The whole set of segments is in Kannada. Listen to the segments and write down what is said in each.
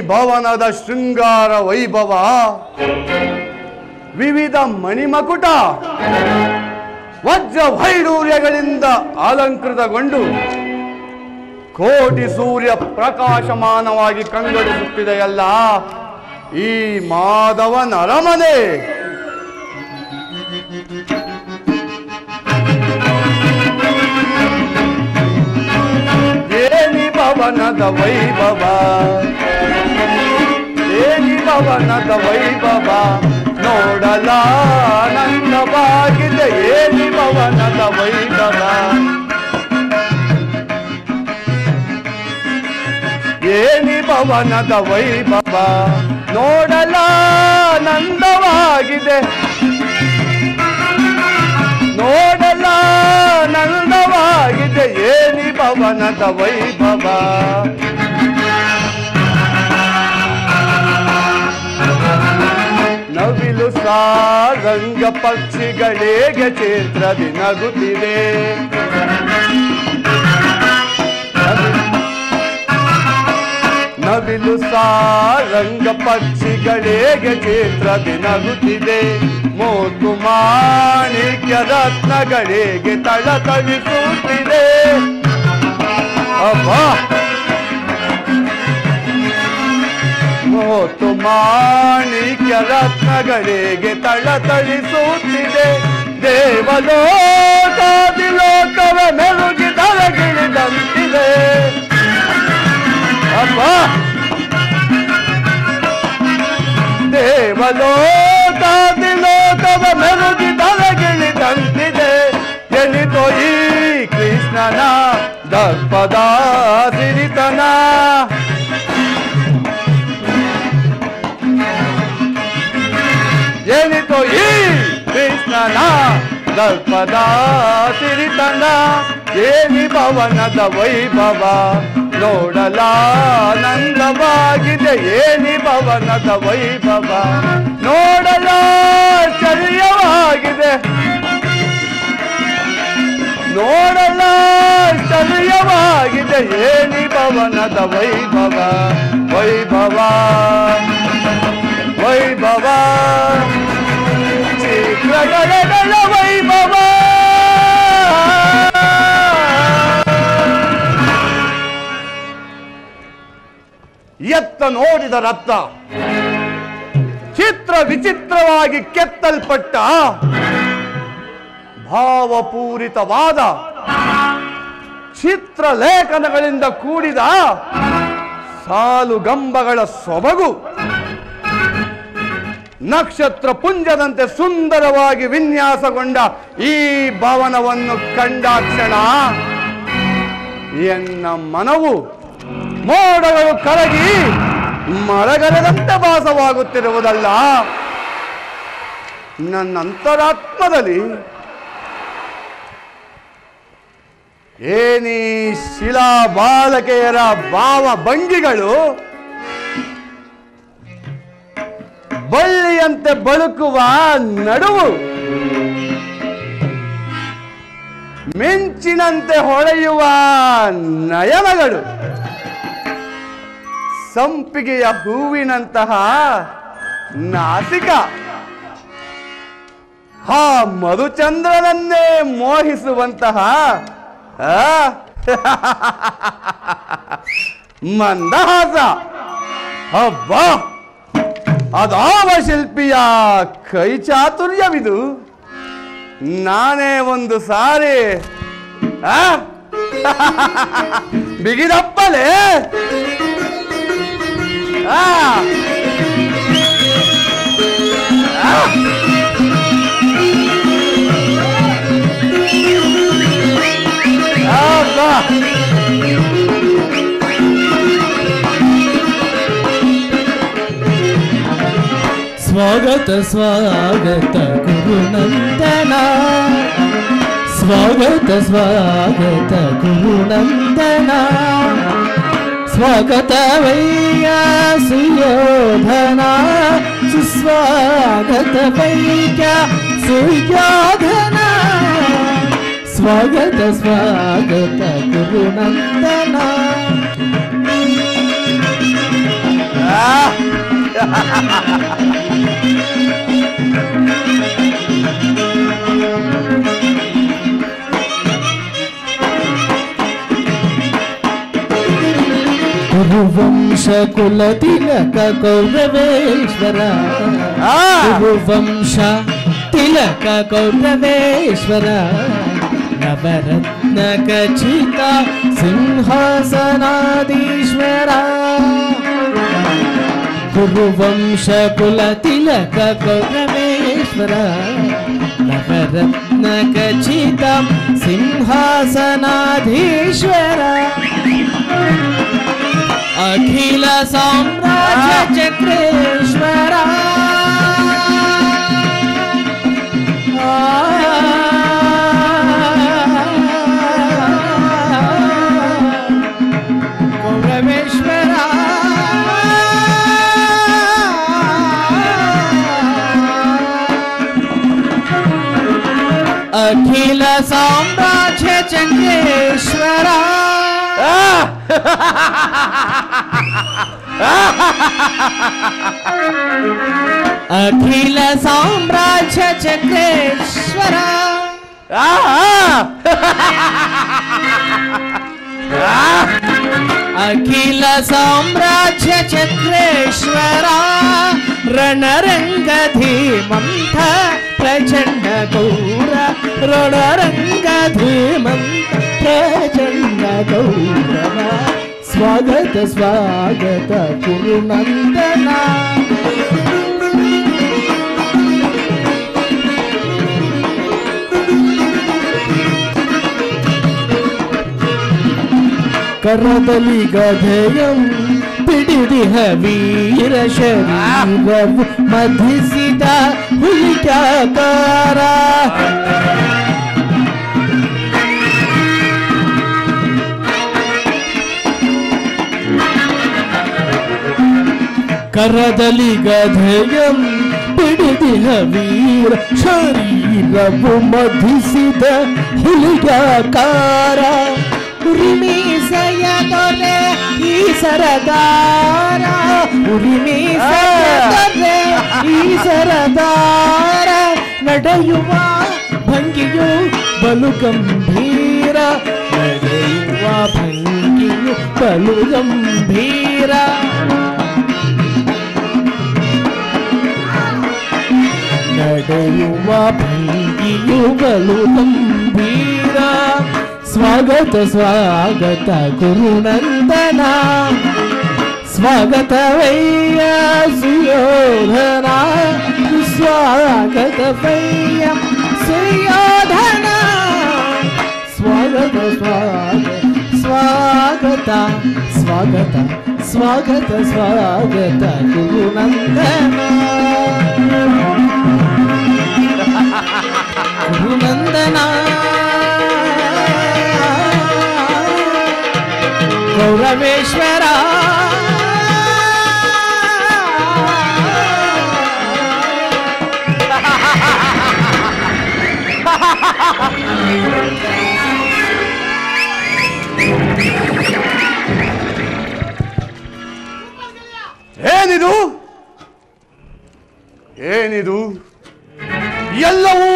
ಭವನದ ಶೃಂಗಾರ ವೈಭವ ವಿವಿಧ ಮಣಿಮಕುಟ ವಜ್ರ ವೈಡೂರ್ಯಗಳಿಂದ ಅಲಂಕೃತಗೊಂಡು ಕೋಟಿ ಸೂರ್ಯ ಪ್ರಕಾಶಮಾನವಾಗಿ ಕಂಗೊಳಿಸುತ್ತಿದೆಯಲ್ಲ ಈ ಮಾಧವನ ಅರಮನೆ. ಏನಿ ಭವನದ ವೈಭವ, ಏನಿ ಭವನದ ವೈಭವ ನೋಡಲಾನಂದವಾಗಿದೆ. ಏನಿ ಭವನದ ವೈಭವ, ಏನಿ ಭವನದ ವೈಭವ ನೋಡಲಾನಂದವಾಗಿದೆ, ನೋಡಲಾನಂದವಾಗಿದೆ. ಏನಿ ಭವನದ ವೈಭವ, ನವಿಲು ಸಾರಂಗ ಪಕ್ಷಿಗಳಿಗೆ ಚೇತ್ರದಿ ನಗುತ್ತಿದೆ. ನವಿಲು ಸಾರಂಗ ಪಕ್ಷಿಗಳಿಗೆ ಚೇತ್ರದಿ ನಗುತ್ತಿದೆ. ಮೋತು ಮಾಣಿಕ್ಯ ರತ್ನಗಳಿಗೆ ತಳತಳಿಸುತ್ತಿದೆ. ಅಬ್ಬಾ, ಮೋತು ಮಾಣಿಕ್ಯ ರತ್ನಗಳಿಗೆ ತಳತಳಿಸುತ್ತಿದೆ. ದೇವಲೋಕಾದಿ ಲೋಕವ ಮೆರುಗಿ ತಲಗಿಳಿದಂತಿದೆ. ಅಬ್ಬಾ, ದೇವಲೋಕಾದಿ ಲೋಕವ ಮೆರುಗಿ ತಲಗಿಳಿದಂತಿದೆ. ಎನಿತೋ ಈ ಕೃಷ್ಣನ ದರ್ಪದ ಸಿರಿತನ, ಎನಿತೋ ಈ ಕೃಷ್ಣನ ದರ್ಪದ ಸಿರಿತನ. ಏನಿ ಭವನದ ವೈಭವ ನೋಡಲಾನಂದವಾಗಿದೆ. ಏನಿ ಭವನದ ವೈಭವ ನೋಡಲಾಶ್ಚರ್ಯವಾಗಿದೆ, ನೋಡಲಾಶ್ಚರ್ಯವಾಗಿದೆ. ಏನಿ ಭವನದ ವೈಭವ, ವೈಭವ ವೈಭವ ಚಿತ್ರಗಳ ವೈಭವ. ಎತ್ತ ನೋಡಿದ ರತ್ತ ಚಿತ್ರ ವಿಚಿತ್ರವಾಗಿ ಕೆತ್ತಲ್ಪಟ್ಟ ಭಾವಪೂರಿತವಾದ ಚಿತ್ರಲೇಖನಗಳಿಂದ ಕೂಡಿದ ಸಾಲುಗಂಬಗಳ ಸೊಬಗು ನಕ್ಷತ್ರ ಪುಂಜದಂತೆ ಸುಂದರವಾಗಿ ವಿನ್ಯಾಸಗೊಂಡ ಈ ಭವನವನ್ನು ಕಂಡಾಕ್ಷಣ ಎನ್ನ ಮನವು ಮೋಡಗಳು ಕರಗಿ ಮರಗರದಂತೆ ಭಾಸವಾಗುತ್ತಿರುವುದಲ್ಲ, ನನ್ನ ಅಂತರಾತ್ಮದಲ್ಲಿ ಏನಿ ಶಿಲಾ ಬಾಲಕೆಯರ ಭಾವ ಭಂಗಿಗಳು ಬಳ್ಳಿಯಂತೆ ಬಳುಕುವ ನಡುವು, ಮಿಂಚಿನಂತೆ ಹೊಳೆಯುವ ನಯನಗಳು, ಸಂಪಿಗೆಯ ಹೂವಿನಂತಹ ನಾಸಿಕ, ಆ ಮಧುಚಂದ್ರನನ್ನೇ ಮೋಹಿಸುವಂತಹ ಮಂದಹಾಸ. ಅಬ್ಬಾ, ಅದಾವ ಶಿಲ್ಪಿಯ ಕೈ ಚಾತುರ್ಯವಿದು. ನಾನೇ ಒಂದು ಸಾರಿ ಬಿಗಿದಪ್ಪಲೇ. ಸ್ವಾಗತ ಸ್ವಾಗತ ಗುರುನಂದನ, ಸ್ವಾಗತ ಸ್ವಾಗತ ಗುರುನಂದನ, ಸ್ವಾಗತವಯ್ಯ ಸುಯೋಧನ, ಸುಸ್ವಾಗತವಯ್ಯ ಸುಯೋಧನ, ಸ್ವಾಗತ ಸ್ವಾಗತ ಗುರುನಂದನ. ಗುರುವಂಶ ಕುಲ ತಿಲಕ ಕೌರವೇಶ್ವರ ಗುರುವಂಶ ತಿಲಕ ಕೌರವೇಶ್ವರ ನವರತ್ನ ಖಚಿತ ಸಿಂಹಾಸನಾಧೀಶ್ವರ ಗುರುವಂಶ ಕುಲ ತಿಲಕ ಕೌರವೇಶ್ವರ ನವರತ್ನ ಖಚಿತ ಸಿಂಹಾಸನಾಧೀಶ್ವರ ಅಖಿಲ ಸಾಮ್ರಾಜ್ಯ ಚಕ್ರೇಶ್ವರ ಕೌರವೇಶ್ವರ ಅಖಿಲ ಸಾಮ್ರಾಜ್ಯ ಚಕ್ರೇಶ್ವರ ಅಖಿಲ ಸಾಮ್ರಾಜ್ಯ ಚಕ್ರೇಶ್ವರ ಅಖಿಲ ಸಾಮ್ರಾಜ್ಯ ಚಕ್ರೇಶ್ವರ ರಣರಂಗ ಧೀಮಂತ ಪ್ರಚಂಡ ಗೌರ ರಣರಂಗ ಧೀಮಂತ ಪ್ರಚಂಡ ಗೌರವ ಸ್ವಾಗತ ಸ್ವಾಗತ ಕುರುನಂದನ ಕರದಲ್ಲಿ ಗದೆಯಂ ಪಿಡಿದಿಹ ವೀರ ಶರೀರವು ಮಧಿಸಿದ ಹುಲಿಕ್ಯಾಕಾರ ಕರದಲ್ಲಿ ಗದೆಯಂ ಪಿಡಿದಿಹ ವೀರ ಶರೀರವು ಮಧಿಸಿದ ಹುಲಿಕ್ಯಾಕಾರ ಉರಿಮೀಸೆಯ ದೊರೆ ಈ ಸರದಾರ ಉರಿಮೀಸೆಯ ದೊರೆ ಈ ಸರದಾರ ನಡೆಯುವ ಭಂಗಿಯು ಬಲು ಗಂಭೀರ ನಡೆಯುವ ಭಂಗಿಯು ಬಲು ಗಂಭೀರ ನಡೆಯುವ ಭಂಗಿಯು ಬಲು ಗಂಭೀರ ಸ್ವಾಗತ ಸ್ವಾಗತ ಗುರುನಂದನ ಸ್ವಾಗತವಯ್ಯ ಸುಯೋಧನ ಸ್ವಾಗತವಯ್ಯ ಸುಯೋಧನ ಸ್ವಾಗತ ಸ್ವಾಗತ ಸ್ವಾಗತ ಸ್ವಾಗತ ಸ್ವಾಗತ ಗುರುನಂದನ ಗುರುನಂದನ ಗೌರವೇಶ್ವರ ಏನಿದು ಏನಿದು ಎಲ್ಲವೂ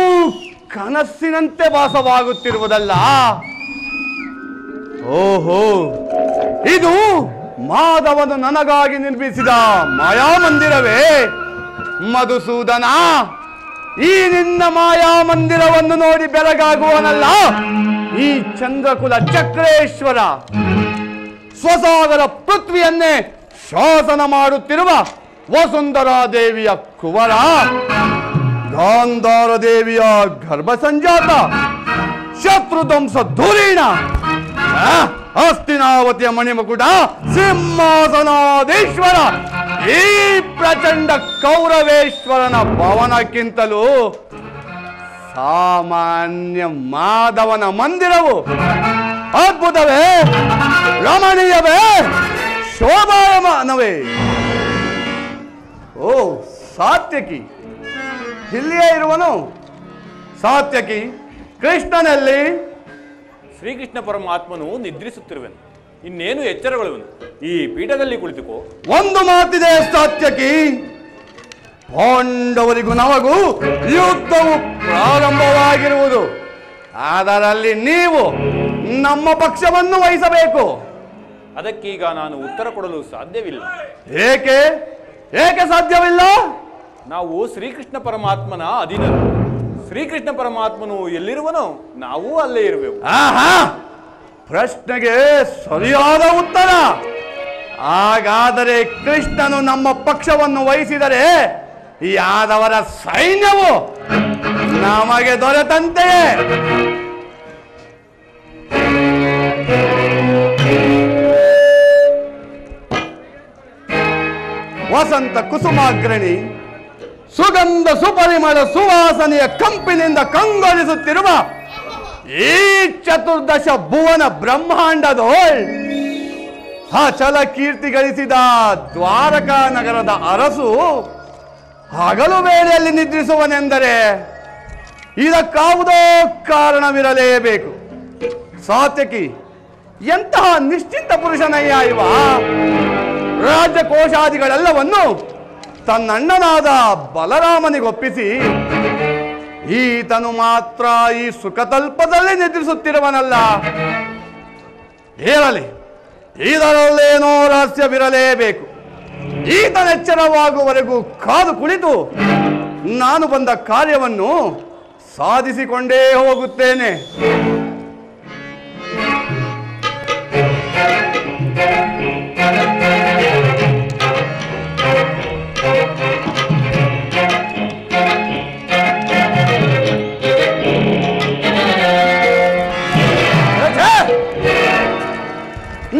ಕನಸಿನಂತೆ ಭಾಸವಾಗುತ್ತಿರುವುದಲ್ಲ. ಓಹೋ, ಇದು ಮಾಧವನು ನನಗಾಗಿ ನಿರ್ಮಿಸಿದ ಮಾಯಾಮಂದಿರವೇ? ಮಧುಸೂದನ, ಈ ನಿನ್ನ ಮಾಯಾಮಂದಿರವನ್ನು ನೋಡಿ ಬೆರಗಾಗುವನಲ್ಲ ಈ ಚಂದ್ರಕುಲ ಚಕ್ರೇಶ್ವರ. ಸ್ವಸಾಗರ ಪೃಥ್ವಿಯನ್ನೇ ಶಾಸನ ಮಾಡುತ್ತಿರುವ ವಸುಂಧರಾ ದೇವಿಯ ಕುವರ, ಗಾಂಧಾರ ದೇವಿಯ ಗರ್ಭ ಸಂಜಾತ, ಶತ್ರುಧ್ವಂಸ ಧುರೀಣ, ಹಸ್ತಿನಾವತಿಯ ಮಣಿಮಕುಟ ಸಿಂಹಾಸನಾಧೀಶ್ವರ, ಈ ಪ್ರಚಂಡ ಕೌರವೇಶ್ವರನ ಭವನಕ್ಕಿಂತಲೂ ಸಾಮಾನ್ಯ ಮಾಧವನ ಮಂದಿರವು ಅದ್ಭುತವೇ, ರಮಣೀಯವೇ, ಶೋಭಾಯಮಾನವೇ. ಓ ಸಾತ್ಯಕಿ, ಇಲ್ಲಿಯೇ ಇರುವನು? ಸಾತ್ಯಕಿ, ಕೃಷ್ಣನಲ್ಲಿ? ಶ್ರೀಕೃಷ್ಣ ಪರಮಾತ್ಮನು ನಿದ್ರಿಸುತ್ತಿರುವೆನು. ಇನ್ನೇನು ಎಚ್ಚರಗೊಳ್ಳುವನು. ಈ ಪೀಠದಲ್ಲಿ ಕುಳಿತುಕೋ. ಒಂದು ಮಾತಿದೆ ಸಾತ್ಯಕಿ, ಪಾಂಡವರಿಗೂ ನಮಗೂ ಯುದ್ಧವು ಪ್ರಾರಂಭವಾಗಿರುವುದು. ಅದರಲ್ಲಿ ನೀವು ನಮ್ಮ ಪಕ್ಷವನ್ನು ವಹಿಸಬೇಕು. ಅದಕ್ಕೀಗ ನಾನು ಉತ್ತರ ಕೊಡಲು ಸಾಧ್ಯವಿಲ್ಲ. ಏಕೆ ಏಕೆ ಸಾಧ್ಯವಿಲ್ಲ? ನಾವು ಶ್ರೀಕೃಷ್ಣ ಪರಮಾತ್ಮನ ಅಧೀನರು. ಶ್ರೀಕೃಷ್ಣ ಪರಮಾತ್ಮನು ಎಲ್ಲಿರುವನೋ ನಾವು ಅಲ್ಲೇ ಇರುವೆವು. ಆಹಾ, ಪ್ರಶ್ನೆಗೆ ಸರಿಯಾದ ಉತ್ತರ. ಹಾಗಾದರೆ ಕೃಷ್ಣನು ನಮ್ಮ ಪಕ್ಷವನ್ನು ವಹಿಸಿದರೆ ಯಾದವರ ಸೈನ್ಯವು ನಮಗೆ ದೊರೆತಂತೆಯೇ. ವಸಂತ ಕುಸುಮಾಗ್ರಣಿ ಸುಗಂಧ ಸುಪರಿಮಳ ಸುವಾಸನೆಯ ಕಂಪಿನಿಂದ ಕಂಗೊಳಿಸುತ್ತಿರುವ ಈ ಚತುರ್ದಶ ಭುವನ ಬ್ರಹ್ಮಾಂಡದೋಳ್ ಅಚಲ ಕೀರ್ತಿ ಗಳಿಸಿದ ದ್ವಾರಕಾ ನಗರದ ಅರಸು ಹಗಲು ವೇಳೆಯಲ್ಲಿ ನಿದ್ರಿಸುವನೆಂದರೆ ಇದಕ್ಕಾವುದೋ ಕಾರಣವಿರಲೇಬೇಕು. ಸಾತ್ಯಕಿ, ಎಂತಹ ನಿಶ್ಚಿಂತ ಪುರುಷನಯ್ಯ ಇವ. ರಾಜಕೋಶಾದಿಗಳೆಲ್ಲವನ್ನು ತನ್ನಣ್ಣನಾದ ಬಲರಾಮನಿಗೊಪ್ಪಿಸಿ ಈತನು ಮಾತ್ರ ಈ ಸುಖತಲ್ಪದಲ್ಲಿ ನಿದ್ರಿಸುತ್ತಿರುವನಲ್ಲ. ಇರಲಿ, ಇದರಲ್ಲೇನೋ ರಹಸ್ಯವಿರಲೇಬೇಕು. ಈತನೆಚ್ಚರವಾಗುವವರೆಗೂ ಕಾದು ಕುಳಿತು ನಾನು ಬಂದ ಕಾರ್ಯವನ್ನು ಸಾಧಿಸಿಕೊಂಡೇ ಹೋಗುತ್ತೇನೆ.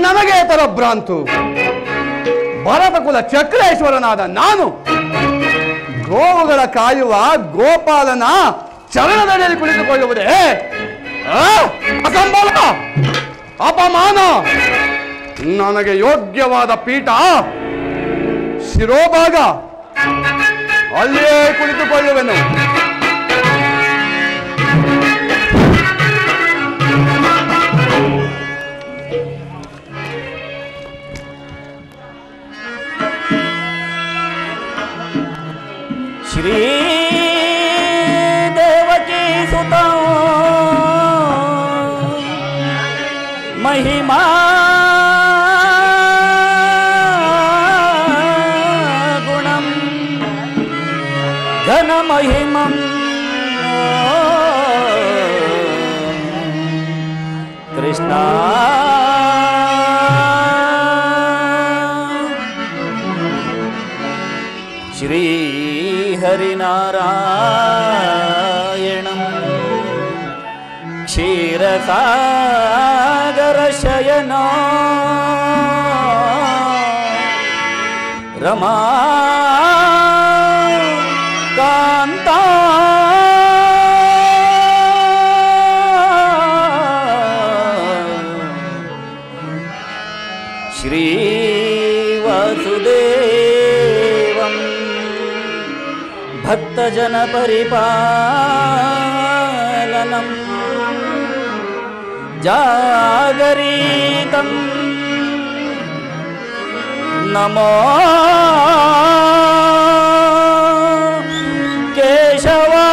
ನನಗೆ ತರ ಭ್ರಾಂತು. ಭರತಕುಲ ಚಕ್ರೇಶ್ವರನಾದ ನಾನು ಗೋವುಗಳ ಕಾಯುವ ಗೋಪಾಲನ ಚರಣದಲ್ಲಿ ಕುಳಿತುಕೊಳ್ಳುವುದೇ ಅಸಂಬಲ, ಅಪಮಾನ. ನನಗೆ ಯೋಗ್ಯವಾದ ಪೀಠ ಶಿರೋಭಾಗ, ಅಲ್ಲಿಯೇ ಕುಳಿತುಕೊಳ್ಳುವೆನು. श्री देवकी सुता महिमा गुणम घन महिमं कृष्णा श्री हरिनारायणं क्षीरसागरशयनो रमा कान्ता श्री वासुदेवं भक्तजन परिपालनं जागरितं नमो केशवा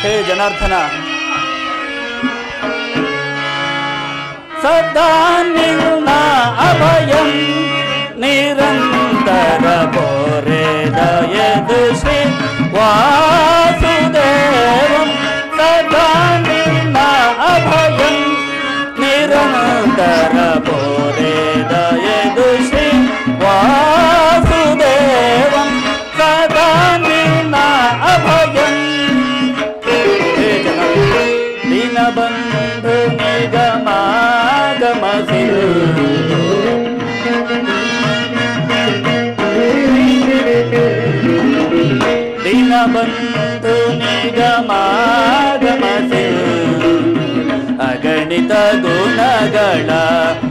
हे जनार्दन सदा निನ್ನ ಅಭಯಂ ನಿರಂತರ ಪೋರೆದಯದು ಶ್ರೀ ವಾಸುದೇವಂ ಸದಾ ನಿನ್ನ ಅಭಯಂ ನಿರಂತರ ಪೋರೆದಯದು ಶ್ರೀ ವಾಸುದೇವಂ ಸದಾ ನಿನ್ನ ಅಭಯಂ ದೀನಬಂಧು ನಿಗಮಾಗಮಸಿರು ದೀನಬಂಧು ನಿಗಮಾಗಮಸಿರು ಅಗಣಿತ ಗುಣಗಳ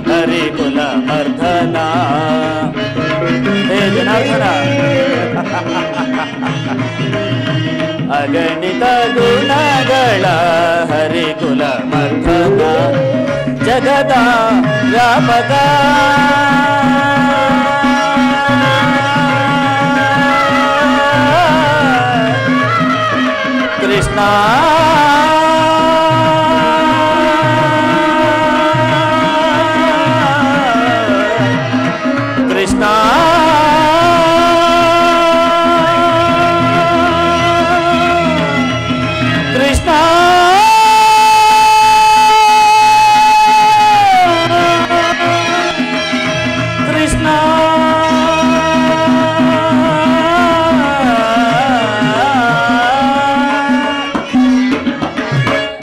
ಹರಿಕುಲ ಮರ್ಧನ. ಹೇ ಜನಾರ್ದನ ಹರಿಕುಲ ಮರ್ಧನ ಜಗದ ವ್ಯಾಪಕ ಕೃಷ್ಣ ಕೃಷ್ಣ ಕೃಷ್ಣ ಕೃಷ್ಣ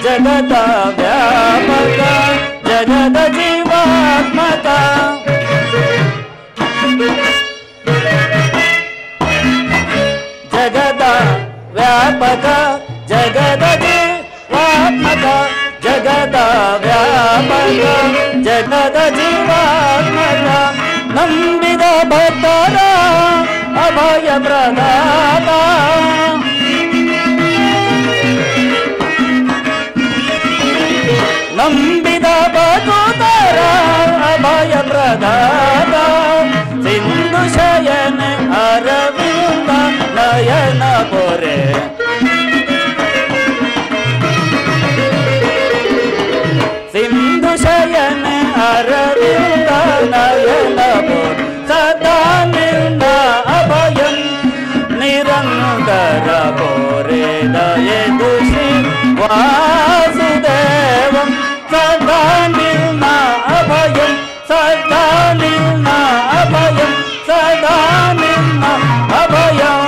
ಜಗದ ವ್ಯಾಪಕ ಜಗದ ಜೀವಾತ್ಮಕ ಜಗದ ವ್ಯಾಪಕ ಜಗದ ಜೀವಾತ್ಮಕ ಜಗದ ವ್ಯಾಪಕ ಜಗದ ಜೀವಾತ್ಮಕ ನಂಬಿದ ಭಕ್ತರ ಅಭಯ ಪ್ರದಾತ ನಂಬಿದ ಭಕ್ತರ ಅಭಯ ಪ್ರದಾತ ಸಿಂಧು ಶಯನ ಅರವಿಂದ ನಯನ ಪೊರೆ ಸಿಂಧು ಶಯನ ಅರವಿಂದ ನಯನ ಪೊರೆ ಸದಾ ನಿನ್ನ ಅಭಯಂ ನಿರಂತರ ಪೊರೆ ದಯದು ಶ್ರೀ ವಾಸುದೇವಂ ಸದಾ ನಿನ್ನ ಅಭಯಂ ಸದಾ ನಿನ್ನ ಅಭಯಂ ಸದಾ ನಿನ್ನ ಅಭಯಂ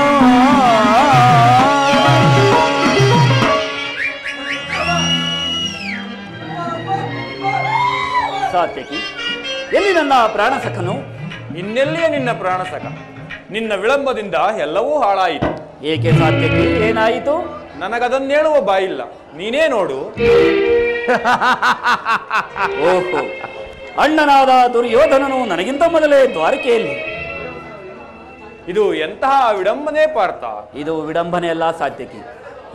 ಸಾತ್ಯಕಿ ಎಲ್ಲಿ ನನ್ನ ಪ್ರಾಣಸಖನು? ಇನ್ನೆಲ್ಲಿಯೇ ನಿನ್ನ ಪ್ರಾಣಸಖ? ನಿನ್ನ ವಿಳಂಬದಿಂದ ಎಲ್ಲವೂ ಹಾಳಾಯಿತು. ಏಕೆ ಸಾತ್ಯಕಿ, ಏನಾಯಿತು? ನನಗದನ್ನೇಳುವ ಬಾಯಿಲ್ಲ, ನೀನೇ ನೋಡು. ಓಹೋ, ಅಣ್ಣನಾದ ದುರ್ಯೋಧನನು ನನಗಿಂತ ಮೊದಲೇ ದ್ವಾರಕೆಯಲ್ಲಿ. ಇದು ಎಂತಹ ವಿಡಂಬನೆ ಪಾರ್ಥ? ಇದು ವಿಡಂಬನೆ ಅಲ್ಲ ಸಾತ್ಯಕಿ,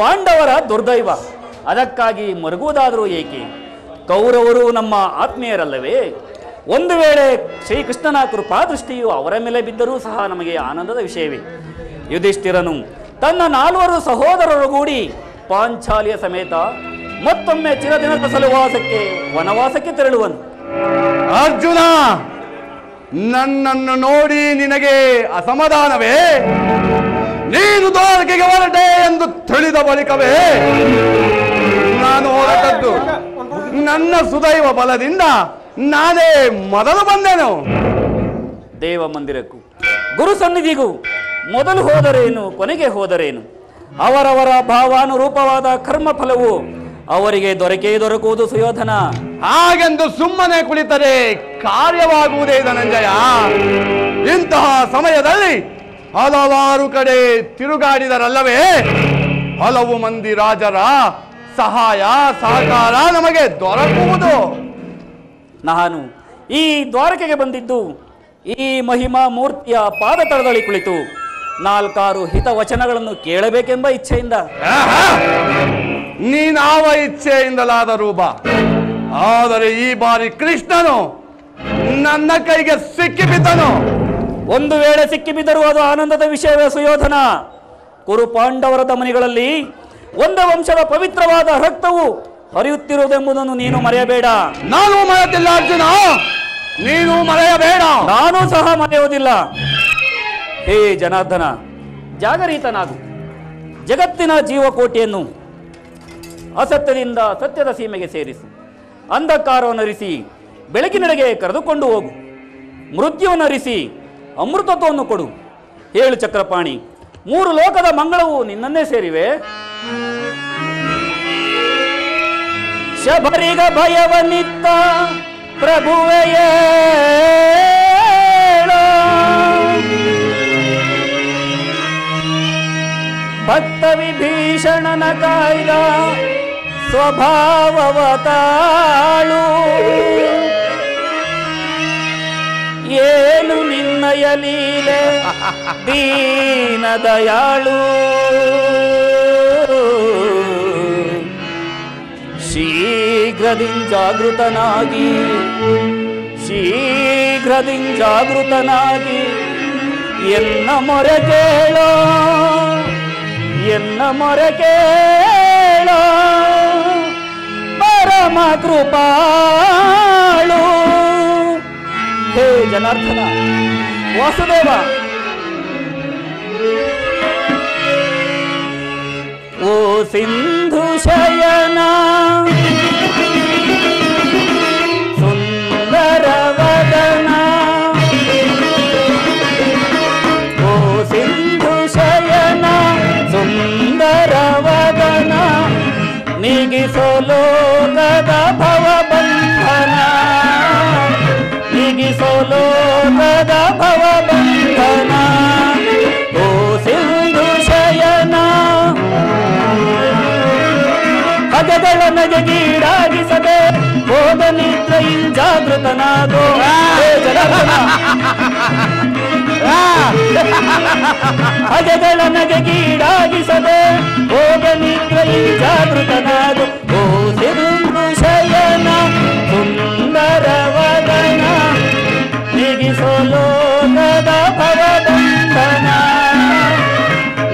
ಪಾಂಡವರ ದುರ್ದೈವ. ಅದಕ್ಕಾಗಿ ಮರುಗುವುದಾದರೂ ಏಕೆ? ಕೌರವರು ನಮ್ಮ ಆತ್ಮೀಯರಲ್ಲವೇ? ಒಂದು ವೇಳೆ ಶ್ರೀಕೃಷ್ಣನ ಕೃಪಾದೃಷ್ಟಿಯು ಅವರ ಮೇಲೆ ಬಿದ್ದರೂ ಸಹ ನಮಗೆ ಆನಂದದ ವಿಷಯವೇ. ಯುಧಿಷ್ಠಿರನು ತನ್ನ 4 ಸಹೋದರರೊಗೂಡಿ ಪಾಂಚಾಲಿಯ ಸಮೇತ ಮತ್ತೊಮ್ಮೆ ಚಿರದಿನದ ಸಲುವಾಸಕ್ಕೆ ವನವಾಸಕ್ಕೆ ತೆರಳುವನು. ಅರ್ಜುನ, ನನ್ನನ್ನು ನೋಡಿ ನಿನಗೆ ಅಸಮಾಧಾನವೇ? ನೀನು ದ್ವಾರಕೆಗೆ ಹೊರಟೆ ಎಂದು ತಿಳಿದ ಬಳಿಕವೇ ನಾನು ಹೊರಟದ್ದು. ನನ್ನ ಸುದೈವ ಬಲದಿಂದ ನಾನೇ ಮೊದಲು ಬಂದೆನು. ದೇವ ಮಂದಿರಕ್ಕೂ ಗುರು ಸನ್ನಿಧಿಗೂ ಮೊದಲು ಹೋದರೇನು, ಕೊನೆಗೆ ಹೋದರೇನು? ಅವರವರ ಭಾವಾನುರೂಪವಾದ ಕರ್ಮ ಫಲವು ಅವರಿಗೆ ದೊರಕುವುದು ಸುಯೋಧನ. ಹಾಗೆಂದು ಸುಮ್ಮನೆ ಕುಳಿತರೆ ಕಾರ್ಯವಾಗುವುದೇ ಧನಂಜಯ. ಇಂತಹ ಸಮಯದಲ್ಲಿ ಹಲವಾರು ಕಡೆ ತಿರುಗಾಡಿದರಲ್ಲವೇ ಹಲವು ಮಂದಿ ರಾಜರ ಸಹಾಯ ಸಹಕಾರ ನಮಗೆ ದೊರಕುವುದು. ನಾನು ಈ ದ್ವಾರಕೆಗೆ ಬಂದಿದ್ದು ಈ ಮಹಿಮಾ ಮೂರ್ತಿಯ ಪಾದ ತಳದಲ್ಲಿ ಕುಳಿತು 4 ಹಿತವಚನಗಳನ್ನು ಕೇಳಬೇಕೆಂಬ ಇಚ್ಛೆಯಿಂದ. ನೀನಾವ ಇಚ್ಛೆಯಿಂದಲಾದರೂ ಬಾ, ಆದರೆ ಈ ಬಾರಿ ಕೃಷ್ಣನು ನನ್ನ ಕೈಗೆ ಸಿಕ್ಕಿಬಿದ್ದನು. ಒಂದು ವೇಳೆ ಸಿಕ್ಕಿಬಿದ್ದರೂ ಅದು ಆನಂದದ ವಿಷಯವೇ ಸುಯೋಧನ. ಕುರು ಪಾಂಡವರ ದಮನಿಗಳಲ್ಲಿ ಒಂದು ವಂಶದ ಪವಿತ್ರವಾದ ರಕ್ತವು ಹರಿಯುತ್ತಿರುವುದೆಂಬುದನ್ನು ನೀನು ಮರೆಯಬೇಡ. ನಾನು ಮರೆತಿಲ್ಲ ಅರ್ಜುನ, ನೀನು ಮರೆಯಬೇಡ. ನಾನು ಸಹ ಮರೆಯುವುದಿಲ್ಲ. ಹೇ ಜನಾರ್ದನ, ಜಾಗರೀತನಾಗು. ಜಗತ್ತಿನ ಜೀವಕೋಟಿಯನ್ನು ಅಸತ್ಯದಿಂದ ಸತ್ಯದ ಸೀಮೆಗೆ ಸೇರಿಸು. ಅಂಧಕಾರವನ್ನರಿಸಿ ಬೆಳಕಿನೆಡೆಗೆ ಕರೆದುಕೊಂಡು ಹೋಗು. ಮೃತ್ಯುವನ್ನರಿಸಿ ಅಮೃತತ್ವವನ್ನು ಕೊಡು. ಹೇಳು ಚಕ್ರಪಾಣಿ, 3 ಲೋಕದ ಮಂಗಳವು ನಿನ್ನನ್ನೇ ಸೇರಿವೆ. ಶಬರಿಗ ಭಯವನ್ನಿತ್ತ ಪ್ರಭುವೆಯೇ ಭಕ್ತ ವಿಭೀಷಣನ ಕಾಯ್ದ ಸ್ವಭಾವವತಾಳು. ಏನು ನಿನ್ನಯ ಲೀಲೆ ದೀನ ದಯಾಳು. ಶೀಘ್ರದಿಂಜಾಗೃತನಾಗಿ ಎನ್ನ ಮೊರೆ ಕೇಳೋ ಪರಮ ಕೃಪಾಳು. ಹೇ ಜನಾರ್ದನ ವಾಸುದೇವ, ಓ ಸಿಂಧು ಶಯನ ಸುಂದರ ವದನ, ಓ ಸಿಂಧು ಶಯನ ಸುಂದರ ವದನ, ನೀಗಿಸೋ ಲೋಕದ ಭವಬಂಧನ, ನೀಗಿಸೋ ಲೋಕದ ಭವಬಂಧನ. ಓ ಸಿಂಧು ಶಯನ ಹಗೆಗಳ ನಗೆಗೀಡಾಗಿಸದೆ ಹೋದ ನಿದ್ರೆಯಿಂಜಾಗೃತನಾಗೋ. ಹಗೆಗಳ ನಗೆಗೀಡಾಗಿಸದೆ ಹೋದ ನಿದ್ರೆಯಿಂಜಾಗೃತನಾಗೋ. ಓ ಸಿಂಧು ಶಯನ ಸುಂದರ ವದನ, ನೀಗಿಸೋ ಲೋಕದ ಭವಬಂಧನ,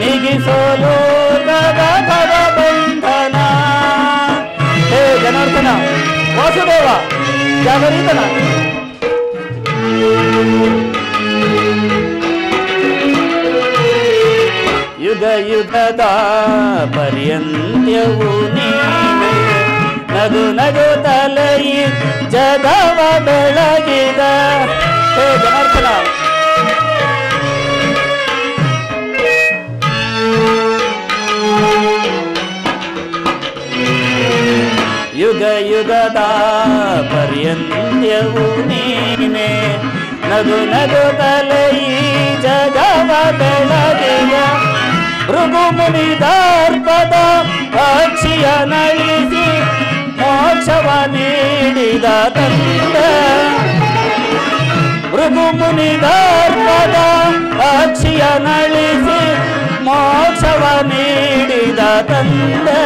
ನೀಗಿಸೋ ಲೋಕದ ಭವಬಂಧನ. ಹೇ ಜನಾರ್ದನ ವಾಸುದೇವ ಜಾಗರಿತನ, ಯುಗ ಯುಗದ ಪರ್ಯಂತ್ಯವು ನೀನೆ, ನಗು ನಗುತ್ತಲೈ ಜಗವ ಬೆಳಗಿದ. ಹೇ ಜನಾರ್ದನ ಯುಗ ಯುಗದ ಪರ್ಯಂತ್ಯವು ನೀನೆ, ನಗು ನಗುತ್ತಲೈ ಜಗವ ಬೆಳಗಿದ. ಭೃಗು ಮುನಿದಾರ್ಪದ ಪಕ್ಷಿಯ ನಳಿಸಿ ಮೋಕ್ಷವ ನೀಡಿದ ತಂದೆ. ಭೃಗು ಮುನಿದಾರ್ಪದ ಪಕ್ಷಿಯ ನಳಿಸಿ ಮೋಕ್ಷವ ನೀಡಿದ ತಂದೆ.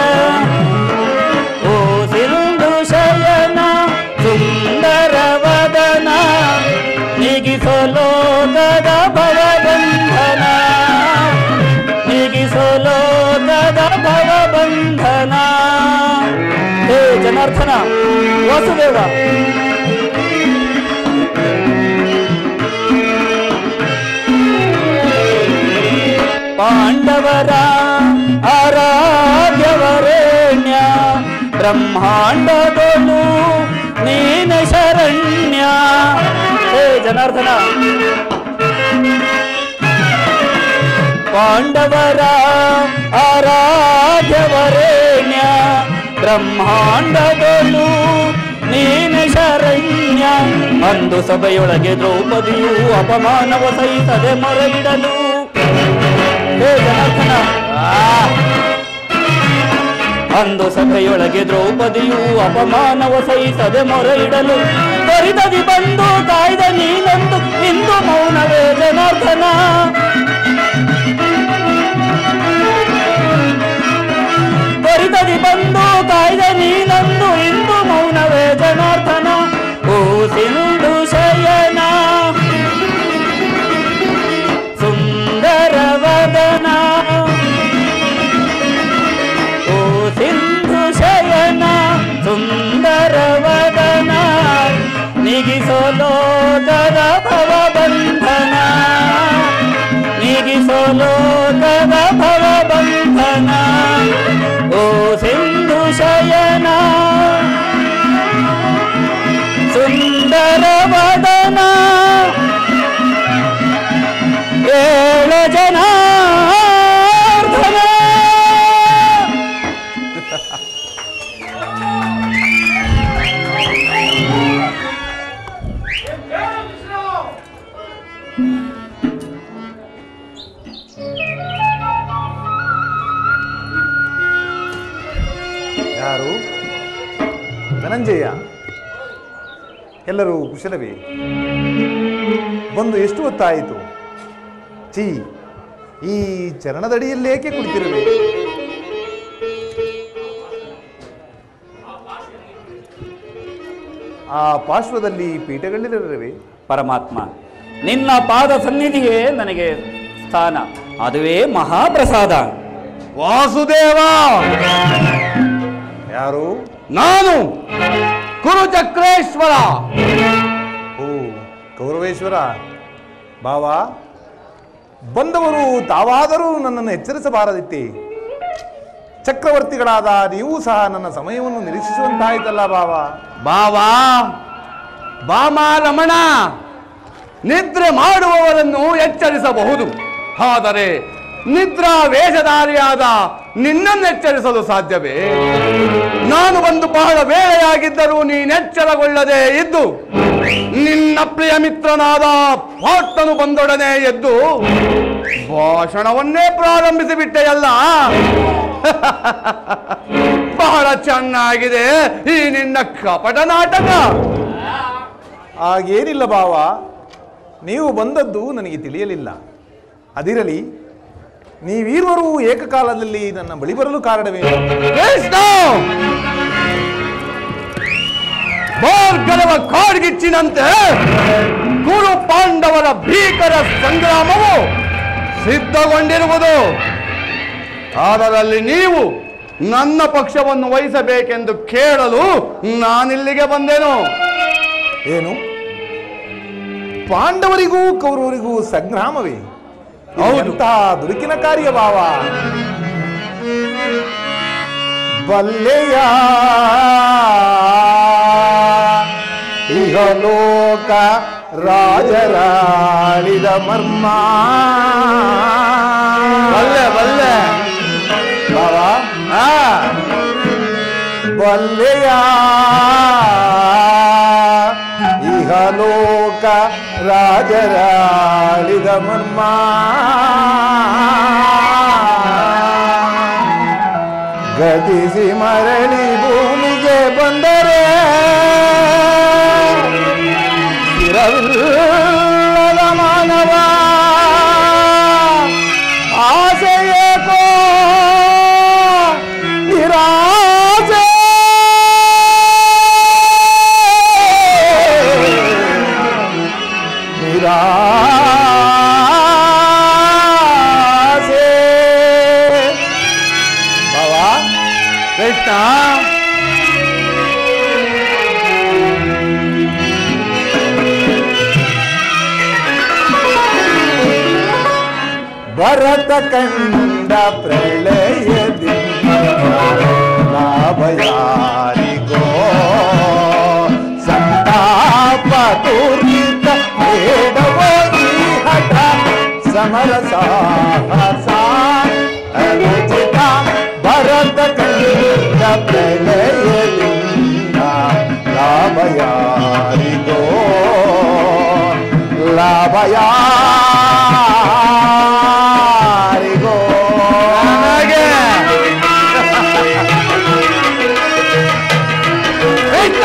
ಓ ಸಿಂಧು ಶಯನ ಸುಂದರ ವದನ, ನೀಗಿಸೋ ಲೋಕದ ಭವಬಂಧನ, ನೀಗಿಸೋ ಲೋಕದ ಭವಬಂಧನ. ಹೇ ಜನಾರ್ದನ ವಾಸುದೇವ, ಪಾಂಡವರ ಆರಾಧ್ಯವರೇಣ್ಯ, ಬ್ರಹ್ಮಾಂಡದೊಳು ನೀನ ಶರಣ್ಯ. ಹೇ ಜನಾರ್ದನ ಪಾಂಡವರ ಆರಾಧ್ಯವರೇಣ್ಯ, ಬ್ರಹ್ಮಾಂಡದೊಳು ನೀನ ಶರಣ್ಯ. ಅಂದು ಸಭೆಯೊಳಗೆ ದ್ರೌಪದಿಯು ಅಪಮಾನವ ಸಹಿಸದೆ ಮೊರೆಯಿಡಲು. ಹೇ ಜನಾರ್ದನ ಅಂದು ಸಭೆಯೊಳಗೆ ದ್ರೌಪದಿಯು ಅಪಮಾನವ ಸಹಿಸದೆ ಮೊರೆಯಿಡಲು, ತ್ವರಿತದಿ ಬಂದು ಕಾಯ್ದ ನೀನಂದು ಇಂದು ಮೌನವೇ ಜನಾರ್ದನ. ತ್ವರಿತದಿ ಬಂದು ಕಾಯ್ದ ನೀನಂದು ಇಂದು ಮೌನವೇ ಜನಾರ್ದನ. ಓ ಸಿಂಧು ಶಯನ ಸುಂದರ ವದನ, ಓ ಸಿಂಧು ಶಯನ ಸುಂದರ ವದನ, ನೀಗಿಸೋ ಲೋಕದ ಭವಬಂಧನ, ನೀಗಿಸೋ ಲೋಕದ ಭವಬಂಧನ. ಓ ಸಿಂಧು ಶಯನ ಸುಂದರ ವದನ, ಏಳ ಜನಾರ್ದನ. ಯಾರು? ಧನಂಜಯ. ಎಲ್ಲರೂ ಕುಶಲವೇ? ಬಂದು ಎಷ್ಟು ಹೊತ್ತಾಯಿತು? ಚೀ, ಈ ಚರಣದಡಿಯಲ್ಲಿ ಏಕೆ ಕುಳಿತಿರುವೆ? ಆ ಪಾರ್ಶ್ವದಲ್ಲಿ ಪೀಠಗಳಿರಲಿವೆ. ಪರಮಾತ್ಮ, ನಿನ್ನ ಪಾದ ಸನ್ನಿಧಿಯೇ ನನಗೆ ಸ್ಥಾನ, ಅದುವೇ ಮಹಾಪ್ರಸಾದ. ವಾಸುದೇವ, ಯಾರು? ನಾನು ಕುರುಚಕ್ರೇಶ್ವರ. ಓ ಕೌರವೇಶ್ವರ. ಬಾವ, ಬಂದವರು ತಾವಾದರೂ ನನ್ನನ್ನು ಎಚ್ಚರಿಸಬಾರದಿತ್ತೆ. ಚಕ್ರವರ್ತಿಗಳಾದ ನೀವು ಸಹ ನನ್ನ ಸಮಯವನ್ನು ನಿರೀಕ್ಷಿಸುವಂತಾಯ್ತಲ್ಲ ಬಾವ. ಬಾವಾ ಬಾಮ ರಮಣ, ನಿದ್ರೆ ಮಾಡುವವರನ್ನು ಎಚ್ಚರಿಸಬಹುದು, ಆದರೆ ನಿದ್ರಾ ವೇಷಧಾರಿಯಾದ ನಿನ್ನನ್ನು ಎಚ್ಚರಿಸಲು ಸಾಧ್ಯವೇ? ನಾನು ಬಂದು ಬಹಳ ವೇಳೆಯಾಗಿದ್ದರೂ ನೀನೆಚ್ಚರಗೊಳ್ಳದೆ ಇದ್ದು ನಿನ್ನ ಪ್ರಿಯ ಮಿತ್ರನಾದ ಪಾರ್ಥನು ಬಂದೊಡನೆ ಎದ್ದು ಭಾಷಣವನ್ನೇ ಪ್ರಾರಂಭಿಸಿ ಬಿಟ್ಟೆಯಲ್ಲ. ಬಹಳ ಚೆನ್ನಾಗಿದೆ ಈ ನಿನ್ನ ಕಪಟ ನಾಟಕ. ಹಾಗೇನಿಲ್ಲ ಬಾವ, ನೀವು ಬಂದದ್ದು ನನಗೆ ತಿಳಿಯಲಿಲ್ಲ. ಅದಿರಲಿ, ನೀವೀರ್ವರು ಏಕಕಾಲದಲ್ಲಿ ನನ್ನ ಬಳಿ ಬರಲು ಕಾರಣವೇನು? ಕೃಷ್ಣ, ಭಾರ್ಗವ ಕಾಡ್ಗಿಚ್ಚಿನಂತೆ ಕುರು ಪಾಂಡವರ ಭೀಕರ ಸಂಗ್ರಾಮವು ಸಿದ್ಧಗೊಂಡಿರುವುದು. ಅದರಲ್ಲಿ ನೀವು ನನ್ನ ಪಕ್ಷವನ್ನು ವಹಿಸಬೇಕೆಂದು ಕೇಳಲು ನಾನಿಲ್ಲಿಗೆ ಬಂದೆನು. ಏನು? ಪಾಂಡವರಿಗೂ ಕೌರವರಿಗೂ ಸಂಗ್ರಾಮವೇ? ಹೌದಂತಹ ದುಡುಕಿನ ಕಾರ್ಯ ಭಾವ. ಬಲ್ಲೆಯ ಇಹಲೋಕ ರಾಜರಾಳಿದ ಮರ್ಮ. ಬಲ್ಲೆ ಬಲ್ಲೆ ಭಾವ. ಬಲ್ಲೆಯ ಇಹಲೋಕ ರಾಜರಾಳಿದ ಮರ್ಮ. ಗತಿಸಿ ಮರಳಿ ಭೂಮಿಗೆ ಬಂದರೆ ಸ್ಥಿರವಿಲ್ಲದ ಮಾನವ ಆಸೆಯೇಕೋ ನಿರಾಸೆ. ನಿರಾಸೆ. ಬಾವ, ಕೃಷ್ಣ, ಭರತ ಕಂಡ ಪ್ರಳಯದಿಂದ ಲಾಭ ಯಾರಿಗೋ? ಸಂತಾಪ ತೋರಿತ ಬೇಡವೋ ಈ ಹಠ? ಸಮರ ಸಾಹಸ ಅನುಚಿತ. ಭರತ ಕಂಡ ಪ್ರಳಯದಿಂದ ಲಾಭ ಯಾರಿಗೋ? ಲಾಭ ಯಾರಿಗೋ? ನನಗೆ. ಕೃಷ್ಣ,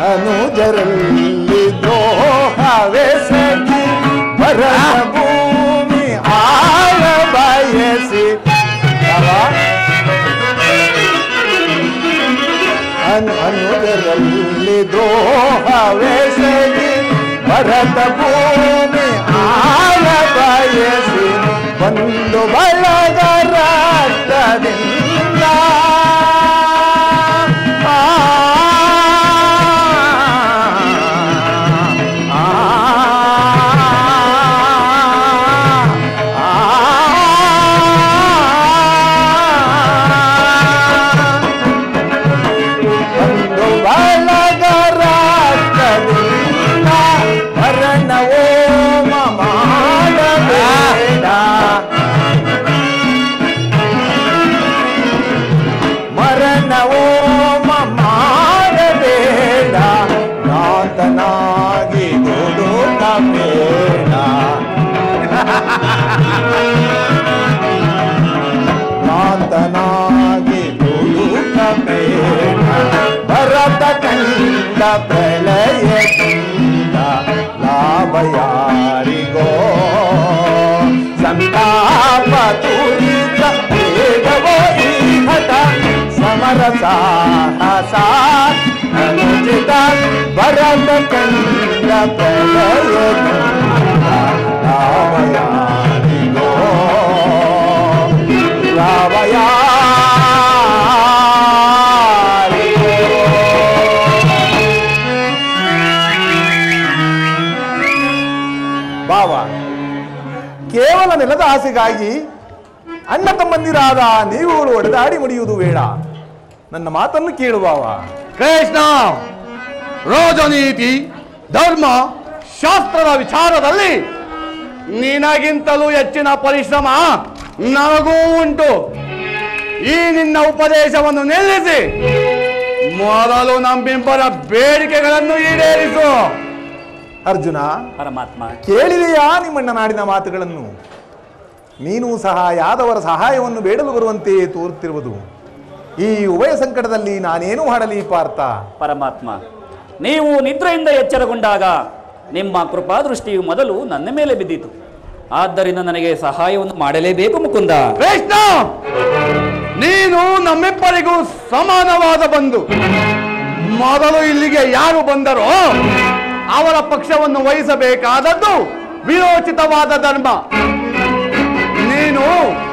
ಅನುಜರಲ್ಲಿ ದ್ರೋಹವೆಸಗಿ ಭರತ ಭೂಮಿ ಆಳ ಬಯಸಿ. ಅನುಜರಲ್ಲಿ ದ್ರೋಹವೆಸಗಿ ಭರತ ಭೂಮಿ ಆಳ ಬಯಸಿ ಬಂದು ಬಳಗ ರಕ್ತದಿಂದ ಭರತ ಕಂಡ ಪ್ರಳಯದಿಂದ ಲಾಭ ಯಾರಿಗೋ? ಸಂತಾಪ ತೋರಿತ ಸಾಹಸ ಅನುಚಿತ ಭರತ ಕಂಡ ಪ್ರಲಯ ರಾಮಯಾರಿಗೋ ಭಾವ, ಕೇವಲ ನೆಲದ ಆಸೆಗಾಗಿ ಅಣ್ಣ ತಮ್ಮಂದಿರಾದ ನೀವುಗಳು ಒಡೆದಾಡಿ ಮುಡಿಯುವುದು ಬೇಡ. ನನ್ನ ಮಾತನ್ನು ಕೇಳು ಭಾವ. ಕೃಷ್ಣ, ರಾಜನೀತಿ, ಧರ್ಮ, ಶಾಸ್ತ್ರದ ವಿಚಾರದಲ್ಲಿ ನಿನಗಿಂತಲೂ ಹೆಚ್ಚಿನ ಪರಿಶ್ರಮ ನನಗೂ ಉಂಟು. ಈ ನಿನ್ನ ಉಪದೇಶವನ್ನು ನಿಲ್ಲಿಸಿ ಮೊದಲು ನಮ್ಮಿಬ್ಬರ ಬೇಡಿಕೆಗಳನ್ನು ಈಡೇರಿಸು. ಅರ್ಜುನ, ಪರಮಾತ್ಮ, ಕೇಳಿದೆಯಾ ನಿಮ್ಮಣ್ಣ ನಾಡಿನ ಮಾತುಗಳನ್ನು? ನೀನು ಸಹ ಯಾದವರ ಸಹಾಯವನ್ನು ಬೇಡಲು ಬರುವಂತೆ ತೋರುತ್ತಿರುವುದು. ಈ ಉಭಯ ಸಂಕಟದಲ್ಲಿ ನಾನೇನು ಮಾಡಲಿ ಪಾರ್ಥ? ಪರಮಾತ್ಮ, ನೀವು ನಿದ್ರೆಯಿಂದ ಎಚ್ಚರಗೊಂಡಾಗ ನಿಮ್ಮ ಕೃಪಾದೃಷ್ಟಿಯು ಮೊದಲು ನನ್ನ ಮೇಲೆ ಬಿದ್ದಿತು. ಆದ್ದರಿಂದ ನನಗೆ ಸಹಾಯವನ್ನು ಮಾಡಲೇಬೇಕು ಮುಕುಂದ. ಕೃಷ್ಣ, ನೀನು ನಮ್ಮಿಬ್ಬರಿಗೂ ಸಮಾನವಾದ ಬಂಧು. ಮೊದಲು ಇಲ್ಲಿಗೆ ಯಾರು ಬಂದರೋ ಅವರ ಪಕ್ಷವನ್ನು ವಹಿಸಬೇಕಾದದ್ದು ವಿರೋಚಿತವಾದ ಧರ್ಮ. ನೀನು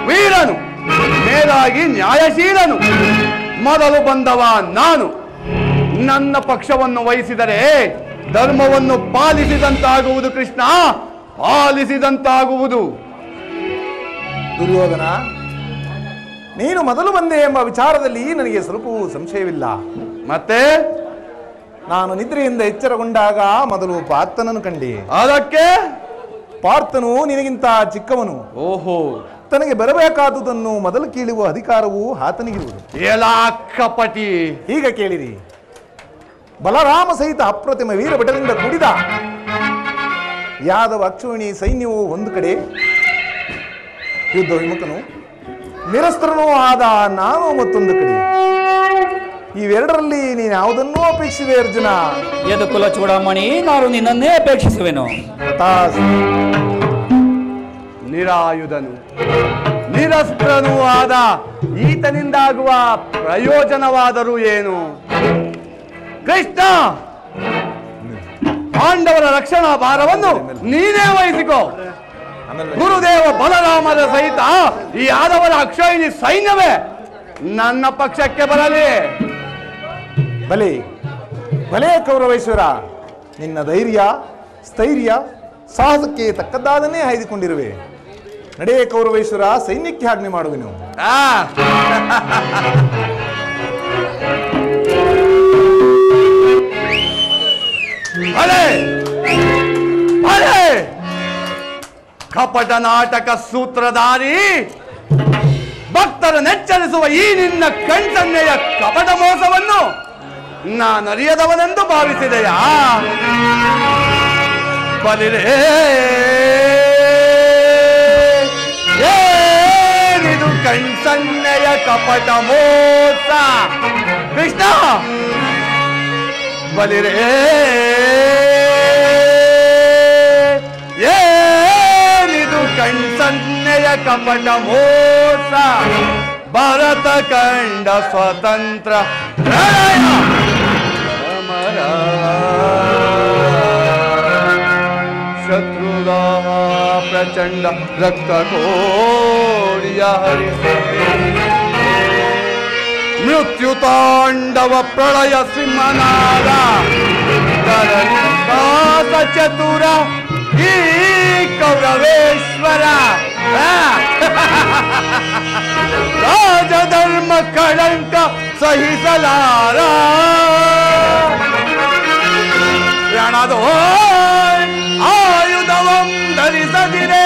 ವೀರನು, ಮೇಲಾಗಿ ನ್ಯಾಯಶೀಲನು. ಮೊದಲು ಬಂದವ ನಾನು. ನನ್ನ ಪಕ್ಷವನ್ನು ವಹಿಸಿದರೆ ಧರ್ಮವನ್ನು ಪಾಲಿಸಿದಂತಾಗುವುದು. ಕೃಷ್ಣ, ಪಾಲಿಸಿದಂತಾಗುವುದು. ದುರ್ಯೋಧನ, ನೀನು ಮೊದಲು ಬಂದೆ ಎಂಬ ವಿಚಾರದಲ್ಲಿ ನನಗೆ ಸ್ವಲ್ಪವೂ ಸಂಶಯವಿಲ್ಲ. ಮತ್ತೆ ನಾನು ನಿದ್ರೆಯಿಂದ ಎಚ್ಚರಗೊಂಡಾಗ ಮೊದಲು ಪಾರ್ಥನನ್ನು ಕಂಡೆ. ಅದಕ್ಕೆ ಪಾರ್ಥನು ನಿನಗಿಂತ ಚಿಕ್ಕವನು. ಓಹೋ, ತನಗೆ ಬರಬೇಕಾದುದನ್ನು ಮೊದಲು ಕೇಳುವ ಅಧಿಕಾರವು ಆತನಿಗಿರುವುದು. ಎಲ್ಲ ಕಪಟಿ. ಈಗ ಕೇಳಿರಿ. ಬಲರಾಮ ಸಹಿತ ಅಪ್ರತಿಮ ವೀರಭಟರಿಂದ ಕೂಡಿದ ಯಾದವ ಅಕ್ಷೋಣಿ ಸೈನ್ಯವು ಒಂದು ಕಡೆ, ಯುದ್ಧ ವಿಮುಖನು ನಿರಸ್ತ್ರನೂ ಆದ ನಾನು ಮತ್ತೊಂದು ಕಡೆ. ಇವೆರಡರಲ್ಲಿ ನೀನು ಯಾವುದನ್ನೂ ಅಪೇಕ್ಷಿಸಿದೆ ಅರ್ಜುನ? ಯದುಕುಲ ಚೂಡಾಮಣಿ, ನಾನು ನಿನ್ನನ್ನೇ ಅಪೇಕ್ಷಿಸುವೆನು. ನಿರಾಯುಧನು ನಿರಸ್ತ್ರನೂ ಆದ ಈತನಿಂದಾಗುವ ಪ್ರಯೋಜನವಾದರೂ ಏನು? ಕೃಷ್ಣ, ಪಾಂಡವರ ರಕ್ಷಣಾ ಭಾರವನ್ನು ನೀನೇ ವಹಿಸಿಕೋ. ಗುರುದೇವ ಬಲರಾಮರ ಸಹಿತ ಈ ಯಾದವರ ಅಕ್ಷೋಹಿಣಿ ಸೈನ್ಯವೇ ನನ್ನ ಪಕ್ಷಕ್ಕೆ ಬರಲಿ. ಬಲೆ ಬಲೆ ಕೌರವೇಶ್ವರ, ನಿನ್ನ ಧೈರ್ಯ, ಸ್ಥೈರ್ಯ, ಸಾಹಸಕ್ಕೆ ತಕ್ಕದ್ದಾದನ್ನೇ ಆಯ್ದುಕೊಂಡಿರುವೆ. ನಡೆಯ ಕೌರವೇಶ್ವರ, ಸೈನ್ಯಕ್ಕೆ ಆಜ್ಞೆ ಮಾಡುವೆನು. ಕಪಟ ನಾಟಕ ಸೂತ್ರಧಾರಿ, ಭಕ್ತರ ನೆಚ್ಚರಿಸುವ ಈ ನಿನ್ನ ಕಣ್ಸನ್ನೆಯ ಕಪಟ ಮೋಸವನ್ನು ನಾನರಿಯದವನೆಂದು ಭಾವಿಸಿದೆಯಾ? ಬಲಿರೇ, ಏನಿದು ಕಣ್ಸನ್ನೆಯ ಕಪಟ ಮೋಸ? ಕೃಷ್ಣ, ಬಲಿರೇ, ಏನಿದು ಕಣ್ಸನ್ನೆಯ ಕಪಟ ಮೋಸ? ಭಾರತ ಕಂಡ ಸ್ವತಂತ್ರ ಪ್ರಳಯ ಸಮರ, ಶತ್ರುದಾಹ ಪ್ರಚಂಡ ರಕ್ತ ಕೋಡಿಯ ಹರಿಸೆ, ಮೃತ್ಯುತಾಂಡವ ಪ್ರಳಯ ಸಿಂಹನಾದ ದಾಸ ಚತುರ ಈ ಕೌರವೇಶ್ವರ, ರಾಜಧರ್ಮ ಕಳಂಕ ಸಹಿಸಲಾರ, ರಣದೋ ಆಯುಧವಂ ಧರಿಸದಿರೇ,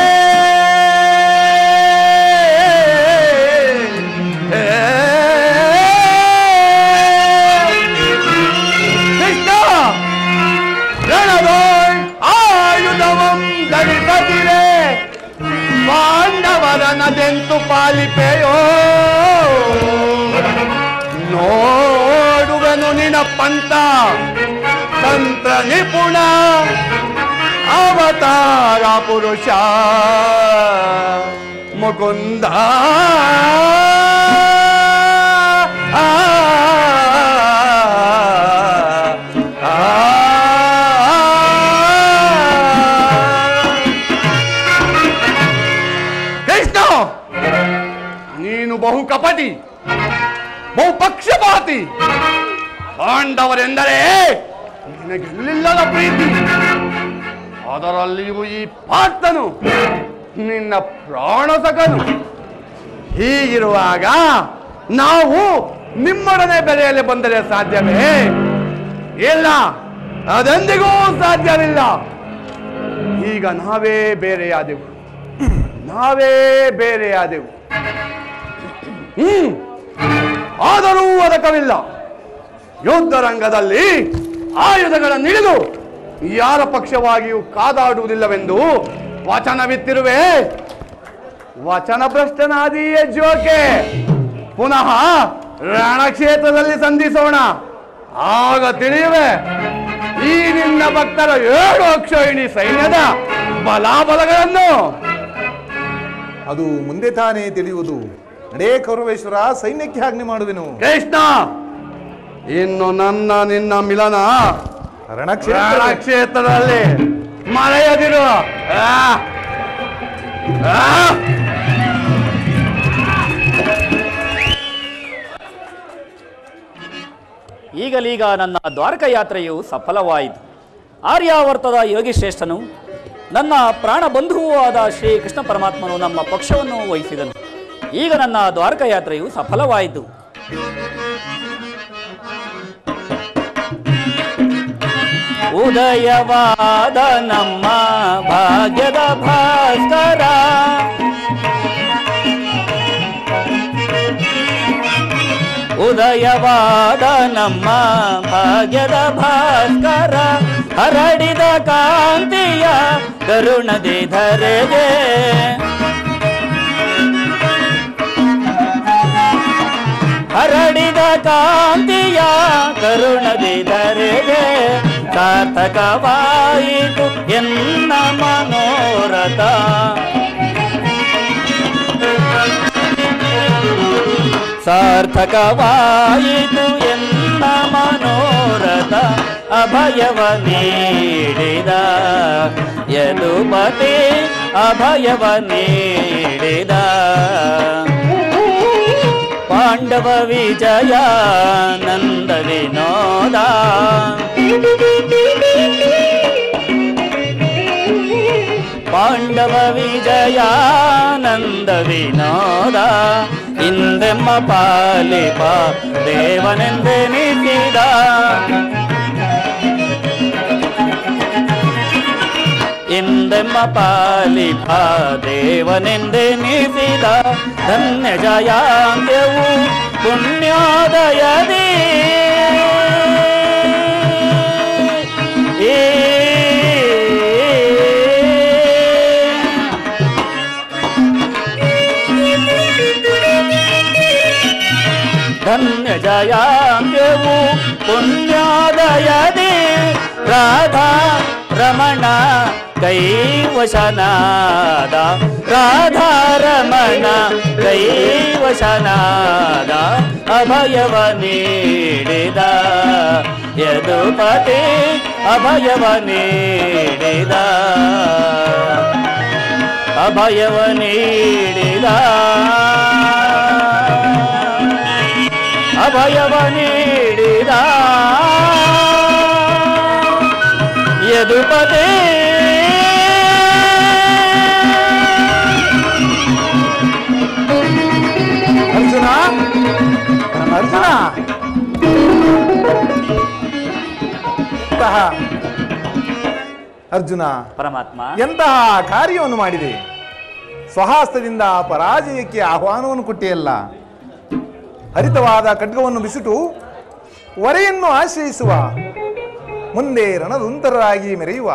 ಕೃಷ್ಣ, ರಣದೋ ಆಯುಧವಂ ಧರಿಸದಿರೇ, ಪಾಂಡವರನದೆಂತು ಪಾಲಿಪೆಯೋ, ನೋಡುವೆನು ನಿನ ಪಂಥ ತಂತ್ರ ನಿಪುಣ, ಅವತಾರ ಪುರುಷ ಮುಕುಂದ. ಪಕ್ಷಪಾತಿ. ಪಾಂಡವರೆಂದರೆ ನಿನಗೆಲ್ಲಿಲ್ಲದ ಪ್ರೀತಿ, ಅದರಲ್ಲಿಯೂ ಈ ಪಾರ್ಥನು ನಿನ್ನ ಪ್ರಾಣಸಕನು. ಹೀಗಿರುವಾಗ ನಾವು ನಿಮ್ಮೊಡನೆ ಬೆಲೆಯಲ್ಲಿ ಬಂದರೆ ಸಾಧ್ಯವೇ? ಇಲ್ಲ, ಅದೆಂದಿಗೂ ಸಾಧ್ಯವಿಲ್ಲ. ಈಗ ನಾವೇ ಬೇರೆಯಾದೆವು. ಆದರೂ ಅದಕ್ಕವಿಲ್ಲ. ಯುದ್ಧ ರಂಗದಲ್ಲಿ ಆಯುಧಗಳನ್ನಿಳಿದು ಯಾರ ಪಕ್ಷವಾಗಿಯೂ ಕಾದಾಡುವುದಿಲ್ಲವೆಂದು ವಚನವಿತ್ತಿರುವೆ. ವಚನ ಭ್ರಷ್ಟನಾದಿಯೇ ಜೋಕೆ. ಪುನಃ ರಣಕ್ಷೇತ್ರದಲ್ಲಿ ಸಂಧಿಸೋಣ, ಆಗ ತಿಳಿಯುವೆ ಈ ನಿನ್ನ ಭಕ್ತರ 7 ಅಕ್ಷೋಹಿಣಿ ಸೈನ್ಯದ ಬಲಾಬಲಗಳನ್ನು. ಅದು ಮುಂದೆ ತಾನೇ ತಿಳಿಯುವುದು. ನಡೇ ಕೌರವೇಶ್ವರ, ಸೈನ್ಯಕ್ಕೆ ಆಜ್ಞೆ ಮಾಡುವೆನು. ಕೃಷ್ಣ, ಇನ್ನು ನಿನ್ನ ಮಿಲನ ರಣಕ್ಷೇತ್ರದಲ್ಲಿ ಮರೆಯದಿರು. ಈಗಲೀಗ ನನ್ನ ದ್ವಾರಕ ಯಾತ್ರೆಯು ಸಫಲವಾಯಿತು. ಆರ್ಯಾವರ್ತದ ಯೋಗಿಶ್ರೇಷ್ಠನು, ನನ್ನ ಪ್ರಾಣ ಬಂಧುವೂ ಆದ ಶ್ರೀ ಕೃಷ್ಣ ಪರಮಾತ್ಮನು ನಮ್ಮ ಪಕ್ಷವನ್ನು ವಹಿಸಿದನು. ಈಗ ನನ್ನ ದ್ವಾರಕ ಯಾತ್ರೆಯು ಸಫಲವಾಯಿತು. ಉದಯವಾದ ನಮ್ಮ ಭಾಗ್ಯದ ಭಾಸ್ಕರ, ಉದಯವಾದ ನಮ್ಮ ಭಾಗ್ಯದ ಭಾಸ್ಕರ, ಹರಡಿದ ಕಾಂತಿಯ ಕರುಣದಿ ಧರೆಗೆ, ಹರಡಿದ ಕಾಂತಿಯ ಕರುಣದಿ ಧರೆಗೆ, ಸಾರ್ಥಕವಾಯಿತು ಎನ್ನ ಮನೋರಥ. ಸಾರ್ಥಕವಾಯಿತು ಎನ್ನ ಮನೋರಥ. ಅಭಯವ ನೀಡಿದ ಯದುಪತಿ, ಅಭಯವ ನೀಡಿದ ಪಾಂಡವ ವಿಜಯ ನಂದ ವಿನೋದ. ಪಾಂಡವ ವಿಜಯ ನಂದ ವಿನೋದ, ಇಂದೆಮ್ಮ ಪಾಲಿಪ ದೇವನೆಂದೆನಿಸಿದ. ಇಂದೆಮ್ಮ ಪಾಲಿಪ ದೇವನೆಂದೆನಿಸಿದ. ಧನ್ಯ ಜಯಾಂತ್ಯವು ಪುಣ್ಯೋದಯದಿ, ಧನ್ಯ ಜಯಾಂತ್ಯವು ಪುಣ್ಯೋದಯದಿ. ರಾಧಾ ರಮಣ ಕೈವಶನಾದ, ರಾಧಾ ರಮಣ ಕೈವಶನಾದ, ಅಭಯವ ನೀಡಿದ ಯದುಪತಿ, ಅಭಯವ ನೀಡಿದ, ಅಭಯವ ನೀಡಿದ, ಅಭಯವ ನೀಡಿದ ಯದುಪತಿ. ಅರ್ಜುನ, ಅರ್ಜುನ, ಅರ್ಜುನ ಪರಮಾತ್ಮ, ಎಂತಹ ಕಾರ್ಯವನ್ನು ಮಾಡಿದೆ. ಸ್ವಹಸ್ತದಿಂದ ಪರಾಜಯಕ್ಕೆ ಆಹ್ವಾನವನ್ನು ಕೊಟ್ಟಿಯಲ್ಲ. ಹರಿತವಾದ ಖಡ್ಗವನ್ನು ಬಿಸಿಟು ವರೆಯನ್ನು ಆಶ್ರಯಿಸುವ, ಮುಂದೆ ರಣದುಂತರರಾಗಿ ಮೆರೆಯುವ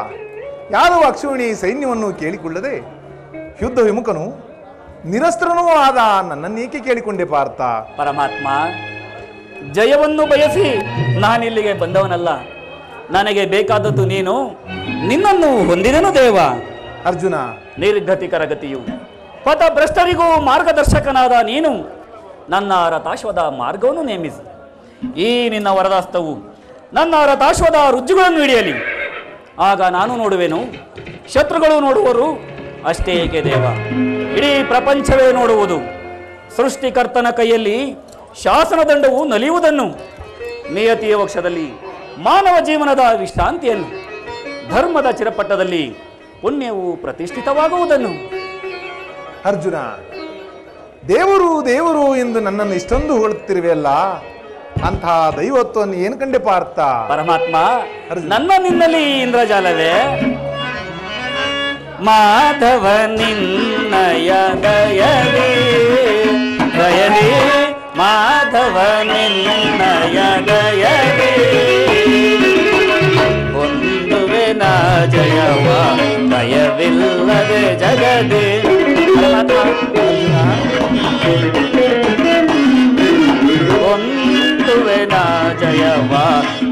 ಯಾದವ ಅಕ್ಷೋಣಿ ಸೈನ್ಯವನ್ನು ಕೇಳಿಕೊಳ್ಳದೆ ಯುದ್ಧ ವಿಮುಖನು ನಿರಸ್ತ್ರನೂ ಆದ ನನ್ನನ್ನೇಕೆ ಕೇಳಿಕೊಂಡೆ ಪಾರ್ಥ? ಪರಮಾತ್ಮ, ಜಯವನ್ನು ಬಯಸಿ ನಾನಿಲ್ಲಿಗೆ ಬಂದವನಲ್ಲ. ನನಗೆ ಬೇಕಾದದ್ದು ನೀನು, ನಿನ್ನನ್ನು ಹೊಂದಿದೆನು ದೇವ. ಅರ್ಜುನ, ನಿರ್ಗತಿಕರ ಗತಿಯು ಪಥಭ್ರಷ್ಟರಿಗೂ ಮಾರ್ಗದರ್ಶಕನಾದ ನೀನು ನನ್ನ ರಥಾಶ್ವದ ಮಾರ್ಗವನ್ನು ನೇಮಿಸಿ ಈ ನಿನ್ನ ವರದಾಸ್ತವು ನನ್ನ ರಥಾಶ್ವದ ರುಜುಗಳನ್ನು ಹಿಡಿಯಲಿ. ಆಗ ನಾನು ನೋಡುವೆನು, ಶತ್ರುಗಳು ನೋಡುವರು. ಅಷ್ಟೇ ಏಕೆ ದೇವ, ಇಡೀ ಪ್ರಪಂಚವೇ ನೋಡುವುದು. ಸೃಷ್ಟಿಕರ್ತನ ಕೈಯಲ್ಲಿ ಶಾಸನದಂಡವು ನಲಿಯುವುದನ್ನು, ನಿಯತಿಯ ವಕ್ಷದಲ್ಲಿ ಮಾನವ ಜೀವನದ ವಿಶ್ರಾಂತಿಯನ್ನು, ಧರ್ಮದ ಚಿರಪಟ್ಟದಲ್ಲಿ ಪುಣ್ಯವು ಪ್ರತಿಷ್ಠಿತವಾಗುವುದನ್ನು. ಅರ್ಜುನ, ದೇವರು ದೇವರು ಎಂದು ನನ್ನನ್ನು ಇಷ್ಟೊಂದು ಹೊಳುತ್ತಿರುವೆಯಲ್ಲ, ಅಂತಹ ದೈವತ್ವವನ್ನು ಏನು ಕಂಡೆ ಪಾರ್ಥ? ಪರಮಾತ್ಮ, ನನ್ನ ನಿನ್ನಲ್ಲಿ ಇಂದ್ರಜಾಲವೇ? ಮಾಧವ ನಿನ್ನಯ ದಯದಿ ದಯದಿ, ಮಾಧವ ನಿನ್ನಯ ದಯದಿ ಹೊಂದುವೆ ನಾ ಜಯವ, ಭಯವಿಲ್ಲದೆ ಜಗದಿ. ಹೊಂದುವೆ ನಾ ಜಯವ,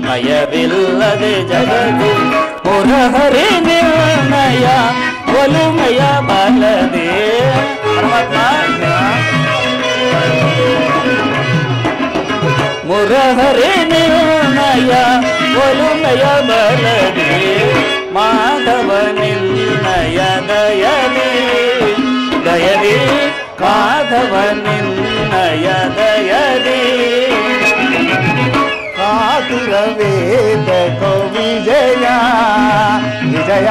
ಭಯವಿಲ್ಲದೆ ಜಗದಿ. ಮುರಹರಿ ನಿರ್ಣಯ ಒಲುಮೆಯ ಬಲದೆ. ಮುರಹರಿ ನಿರ್ಣಯ ಒಲುಮೆಯ ಬಲದೆ, ಮಾಧವ ನಿನ್ನಯ ದಯದಿ ದಯದಿ, ಮಾಧವ ನಿನ್ನಯ ದಯದಿ. ಕಾತುರವೇದ ಕೋ ವಿಜಯ ವಿಜಯ,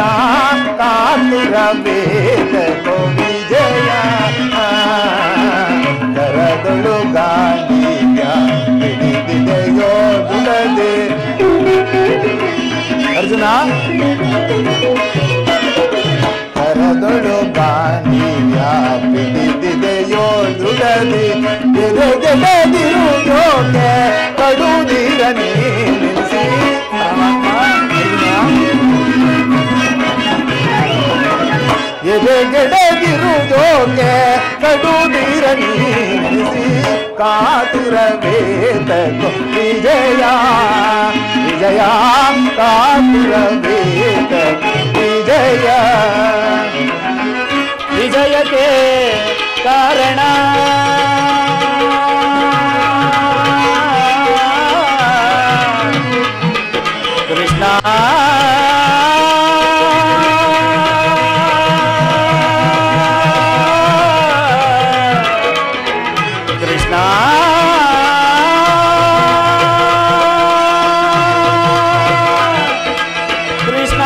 ಕಾತುರವೇದ ಕೋ ವಿಜಯ. ಕರದೊಳು ಗಾಳಿಯ ಹಿಡಿದಿದೆಯೋ ಬಿಡದೆ. ಅರ್ಜುನ, ಕರದೊಳು ಗಾಳಿಯ ಹಿಡಿದಿದೆಯೋ ದುಡದಿ. ಎದೆಗೆಡದಿರುವುದೋಕೆ ಕಡು ನೀರ ನಿಲ್ಲಿಸಿ. ಎದೆಗೆಡದಿರುವುದೋಕೆ ಕಡು ನೀರ ನಿಲ್ಲಿಸಿ. ಕಾತುರವೇದ ವಿಜಯ ವಿಜಯ, ಕಾತುರವೇದ ವಿಜಯ. ವಿಜಯಕ್ಕೆ ಕಾರಣ ಕೃಷ್ಣ. ಕೃಷ್ಣ ಕೃಷ್ಣ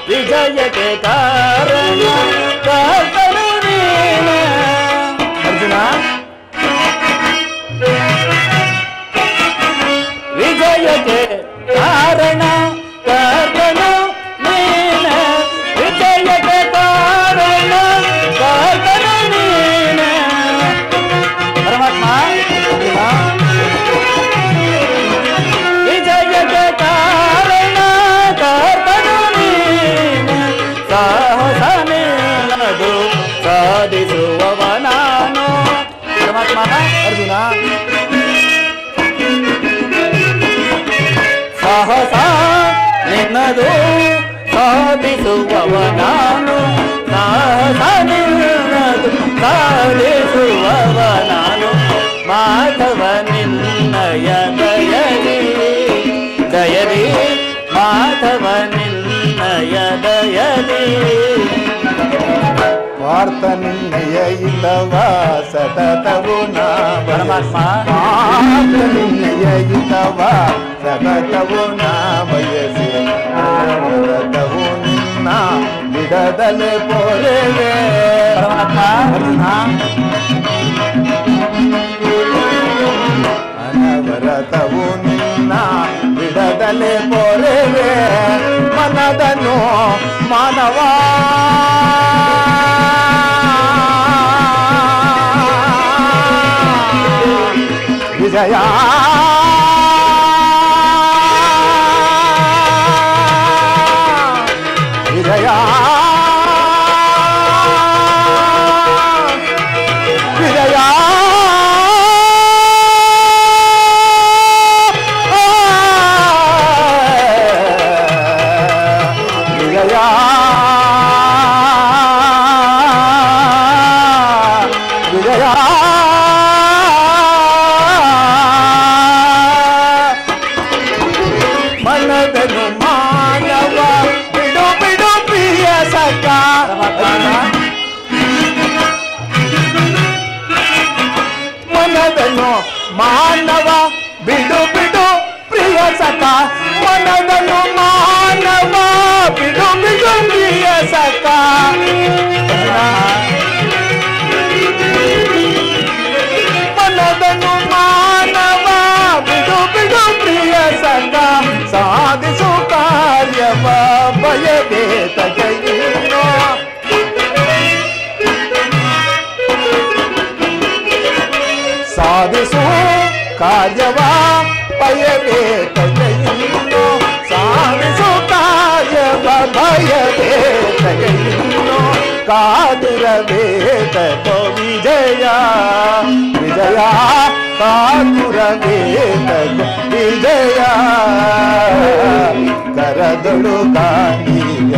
ವಿಜಯಕ್ಕೆ ಕಾರಣ ಕರ್ತನು ನೀನೆ. ಅರ್ಜುನ, ವಿಜಯಕ್ಕೆ ಕಾರಣ ಕರ್ತನು ನೀನೆ. ವಿಜಯಕ್ಕೆ ಕಾರಣ ಕರ್ತನು ನೀನೆ. ಪರಮಾತ್ಮ, ವಿಜಯಕ್ಕೆ ಕಾರಣ ಕರ್ತನು ನೀನೆ. ಸಾಹಸ ನಿನ್ನದು ಸಾಧಿಸುವವ ನಾನು. ಪರಮಾತ್ಮ, ಅರ್ಜುನ, ಸಾಹಸ ನಿನ್ನದು ಸಾಧಿಸುವವ ನಾನು. ಸಾಹಸ ನಿನ್ನದು ಸಾಧಿಸುವವ ನಾನು. ಮಾಧವ ನಿನ್ನಯ ದಯದಿ ದಯದಿ, ಮಾಧವ ನಿನ್ನಯ ದಯದಿ. ಪಾರ್ಥ ನಿನ್ನಯ ಇಲ್ಲವ ಸತತವು ನಾ ಪರಮಾತ್ಮ, ಪಾರ್ಥ ನಿನ್ನಯ ಇಲ್ಲವ ಸತತವು ನಾ ಬಯಸಿ. ಸತತವು ನಿನ್ನ ಬಿಡದಲೆ ಪೋರೆವೆ. ಪರಮಾತ್ಮ, ಅನವರತವು ನಿನ್ನ ಬಿಡದಲೆ ಪೋರೆವೆ. ಮನದನು ಮಾನವ ವಿಜಯ ವಿಜಯ ವಿಜಯ. ವಿಜಯ ವಿಜಯ ನೀನು ಮಾನವ ಬಿಡು ಬಿಡು ಪ್ರಿಯ ಸಖ ಮನದನು ಮಾನವ ಬಿಡು ಬಿಡು ಪ್ರಿಯ ಸಖ ಮನದನು ಮಾನವ ಬಿಡು ಬಿಡು ಪ್ರಿಯ ಸಖ ಸಾಧಿಸು ಕಾರ್ಯವ ಬಯಬೇತಗೆಯೋ ಸಾಧಿಸು ಕಾರ್ಯವ ಭಯಬೇತಗೆಯೋ ಸಾಧಿಸು ಕಾರ್ಯವ ಭಯಬೇತಗೆಯೋ ಕಾದುರಬೇತೋ ವಿಜಯ ವಿಜಯ ಕಾದುರಬೇತೋ ವಿಜಯ ಕರದಳು ಕಾಣಿಯ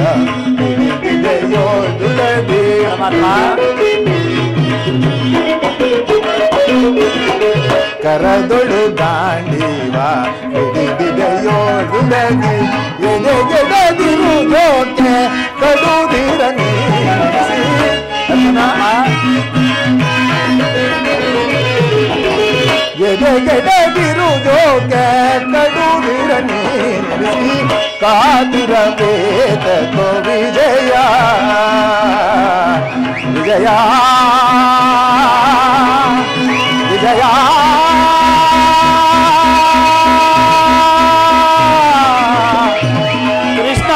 ವಿಜಯೋದುಲದೆ ಕರದೊಳು ಗಾಂಡೀವ ಹಿಡಿದಿದೆಯೋಡುಲಗೆ ಎದೆಗೆಡದಿರು ಜೋಕೆ ಕಡುದಿರ ನೀರಿಸಿ ಎದೆಗೆಡದಿರು ಜೋಕೆ ಕಡುದಿರ ನೀರಿಸಿ ಕಾದಿರಬೇಕ ವಿಜಯ ವಿಜಯ ವಿಜಯ ಕೃಷ್ಣ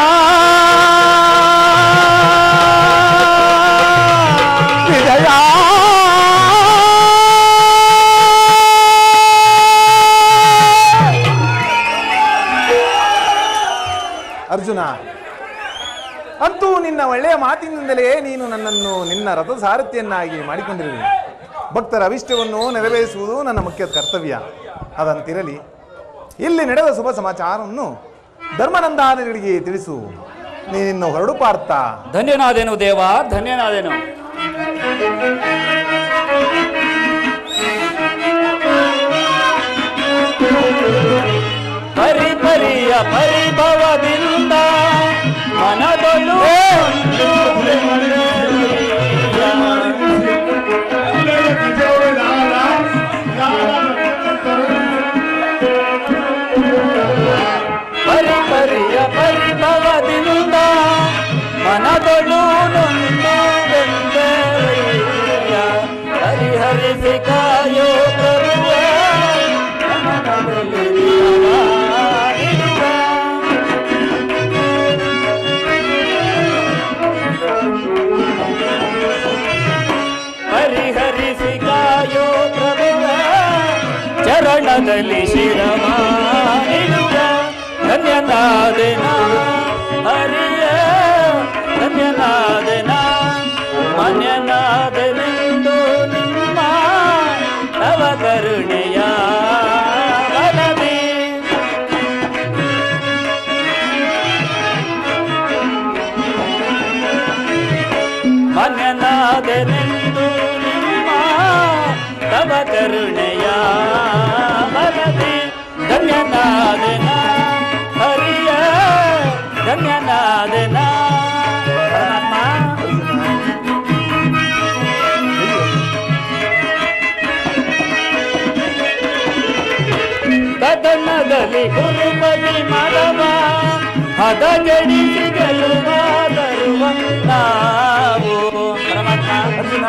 ವಿಜಯ ಅರ್ಜುನ, ಅಂತೂ ನಿನ್ನ ಒಳ್ಳೆಯ ಮಾತಿನಿಂದಲೇ ನೀನು ನನ್ನನ್ನು ನಿನ್ನ ರಥ ಸಾರಥಿಯನ್ನಾಗಿ ಮಾಡಿಕೊಂಡಿರುವೆ. ಭಕ್ತರ ಅವಿಷ್ಟವನ್ನು ನೆರವೇರಿಸುವುದು ನನ್ನ ಮುಖ್ಯ ಕರ್ತವ್ಯ. ಅದಂತಿರಲಿ, ಇಲ್ಲಿ ನಡೆದ ಶುಭ ಸಮಾಚಾರವನ್ನು ಧರ್ಮನಂದಾದಿಗಳಿಗೆ ತಿಳಿಸು. ನೀನಿನ್ನು ಹೊರಡು ಪಾರ್ಥ. ಧನ್ಯನಾದೇನು ದೇವ, ಧನ್ಯನಾದೇನು. ಪರಿಪರಿಯ ಪರಿಭವದಿಂದ ಮನದೊಳು ಪರಿಪರಿಯ ಪರಿಭವದಿಂದ ಮನದೊಳು ಹರಿಹರಿಸಿ ಕಾಯೋ ಪ್ರಭುವ ಹರಿಹರಿಸಿ ಕಾಯೋ ಪ್ರಭುವ ಚರಣದಲ್ಲಿ ಶಿರಮಾನಿಡುವ ಧನ್ಯನಾದೆನ ಹರಿಯ ಧನ್ಯನಾದೆನ ಮಾನ್ಯನಾದೆನೆಂದು ನಿಮ್ಮ ತವ ಕರುಣೆಯ ಬಲದಿ ಮಾನ್ಯನಾದೆನೆಂದು ನಿಮ್ಮ ತವ ಕರುಣೆಯ ಬಲದಿ ಧನ್ಯನಾದೆನ ಹರಿಯ ಧನ್ಯನಾದೆನ ಕದನದಲ್ಲಿ ಗುರುಪತಿ ಮರವ ಹದಗೆಡಿಸಿ ಗೆಲ್ಲುವ ತರುವ ನಾವು ಪರಮಾತ್ಮ. ಅರ್ಜುನ,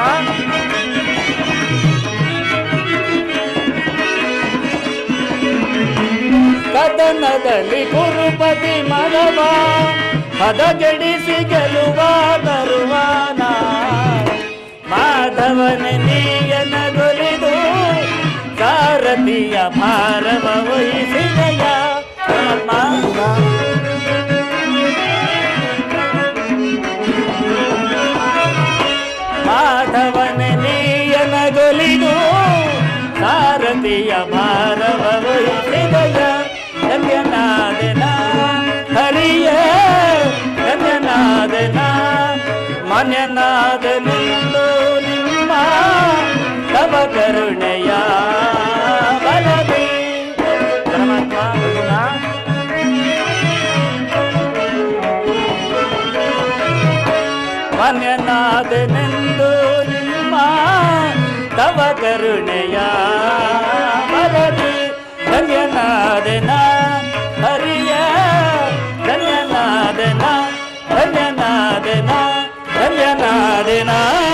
ಕದನದಲ್ಲಿ ಗುರುಪತಿ ಮರವ ಹದಗೆಡಿಸಿ ಗೆಲ್ಲುವ ತರುವ ಮಾಧವನ ನೀಯನಗೊಲಿದು ಸಾರಥಿಯ ಭಾರವ ವಹಿಸಿದಯ ಮಾಧವನ ನೀಯನಗೊಲಿದು ಸಾರಥಿಯ ಭಾರವ ವಹಿಸಿದಯ ಧನ್ಯನಾದೆನ ಹರಿಯ ಧನ್ಯನಾದೆನ ಮಾನ್ಯನಾದನೆಂದು ನಿಮ್ಮ ತವ ಕರುಣೆಯ ಬಲದಿ ಪರಮಾತ್ಮ. ಮಾನ್ಯನಾದನೆಂದು ನಿಮ್ಮ ತವ ಕರುಣೆಯ ಮರೆತೆನಾ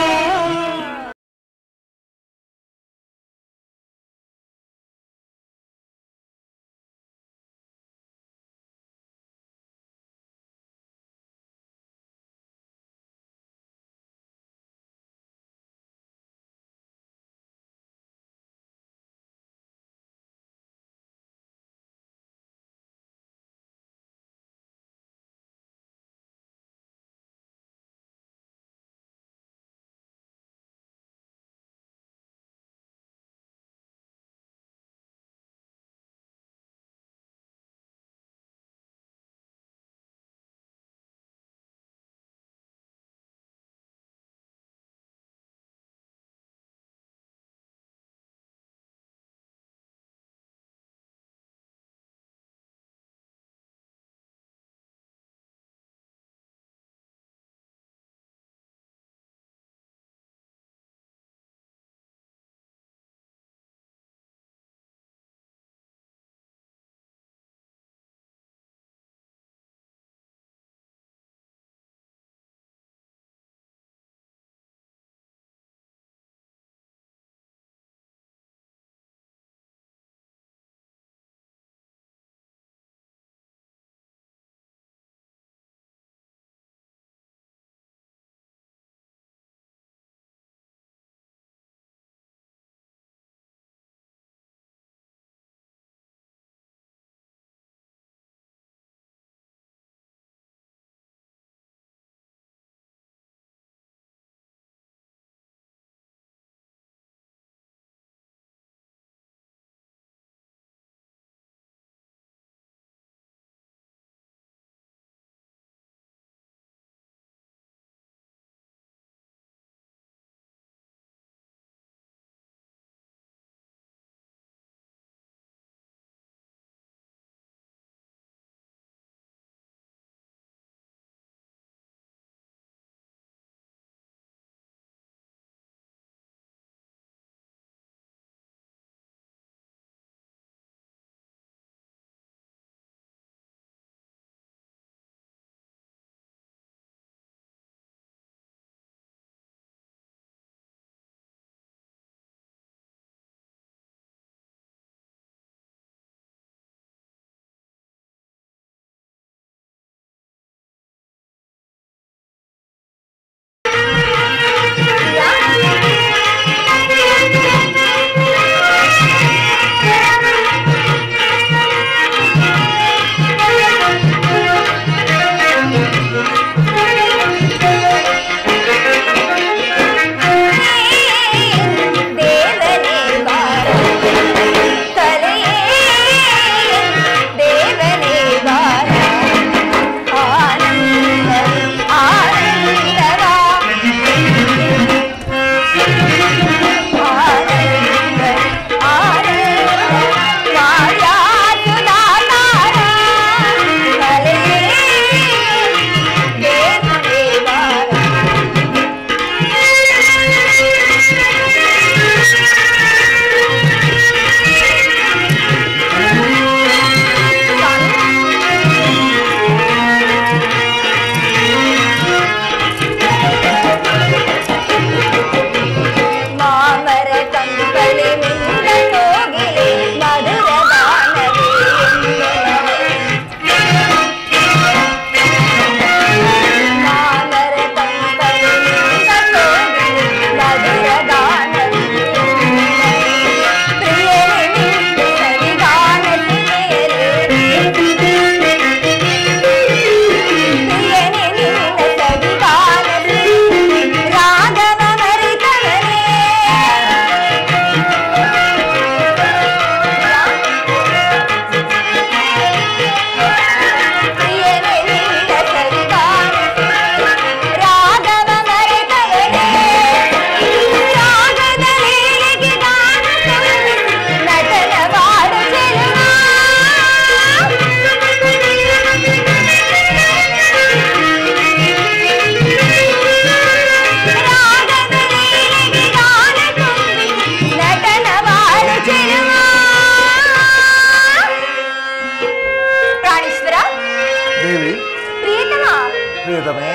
ಪ್ರಿಯತಮೆ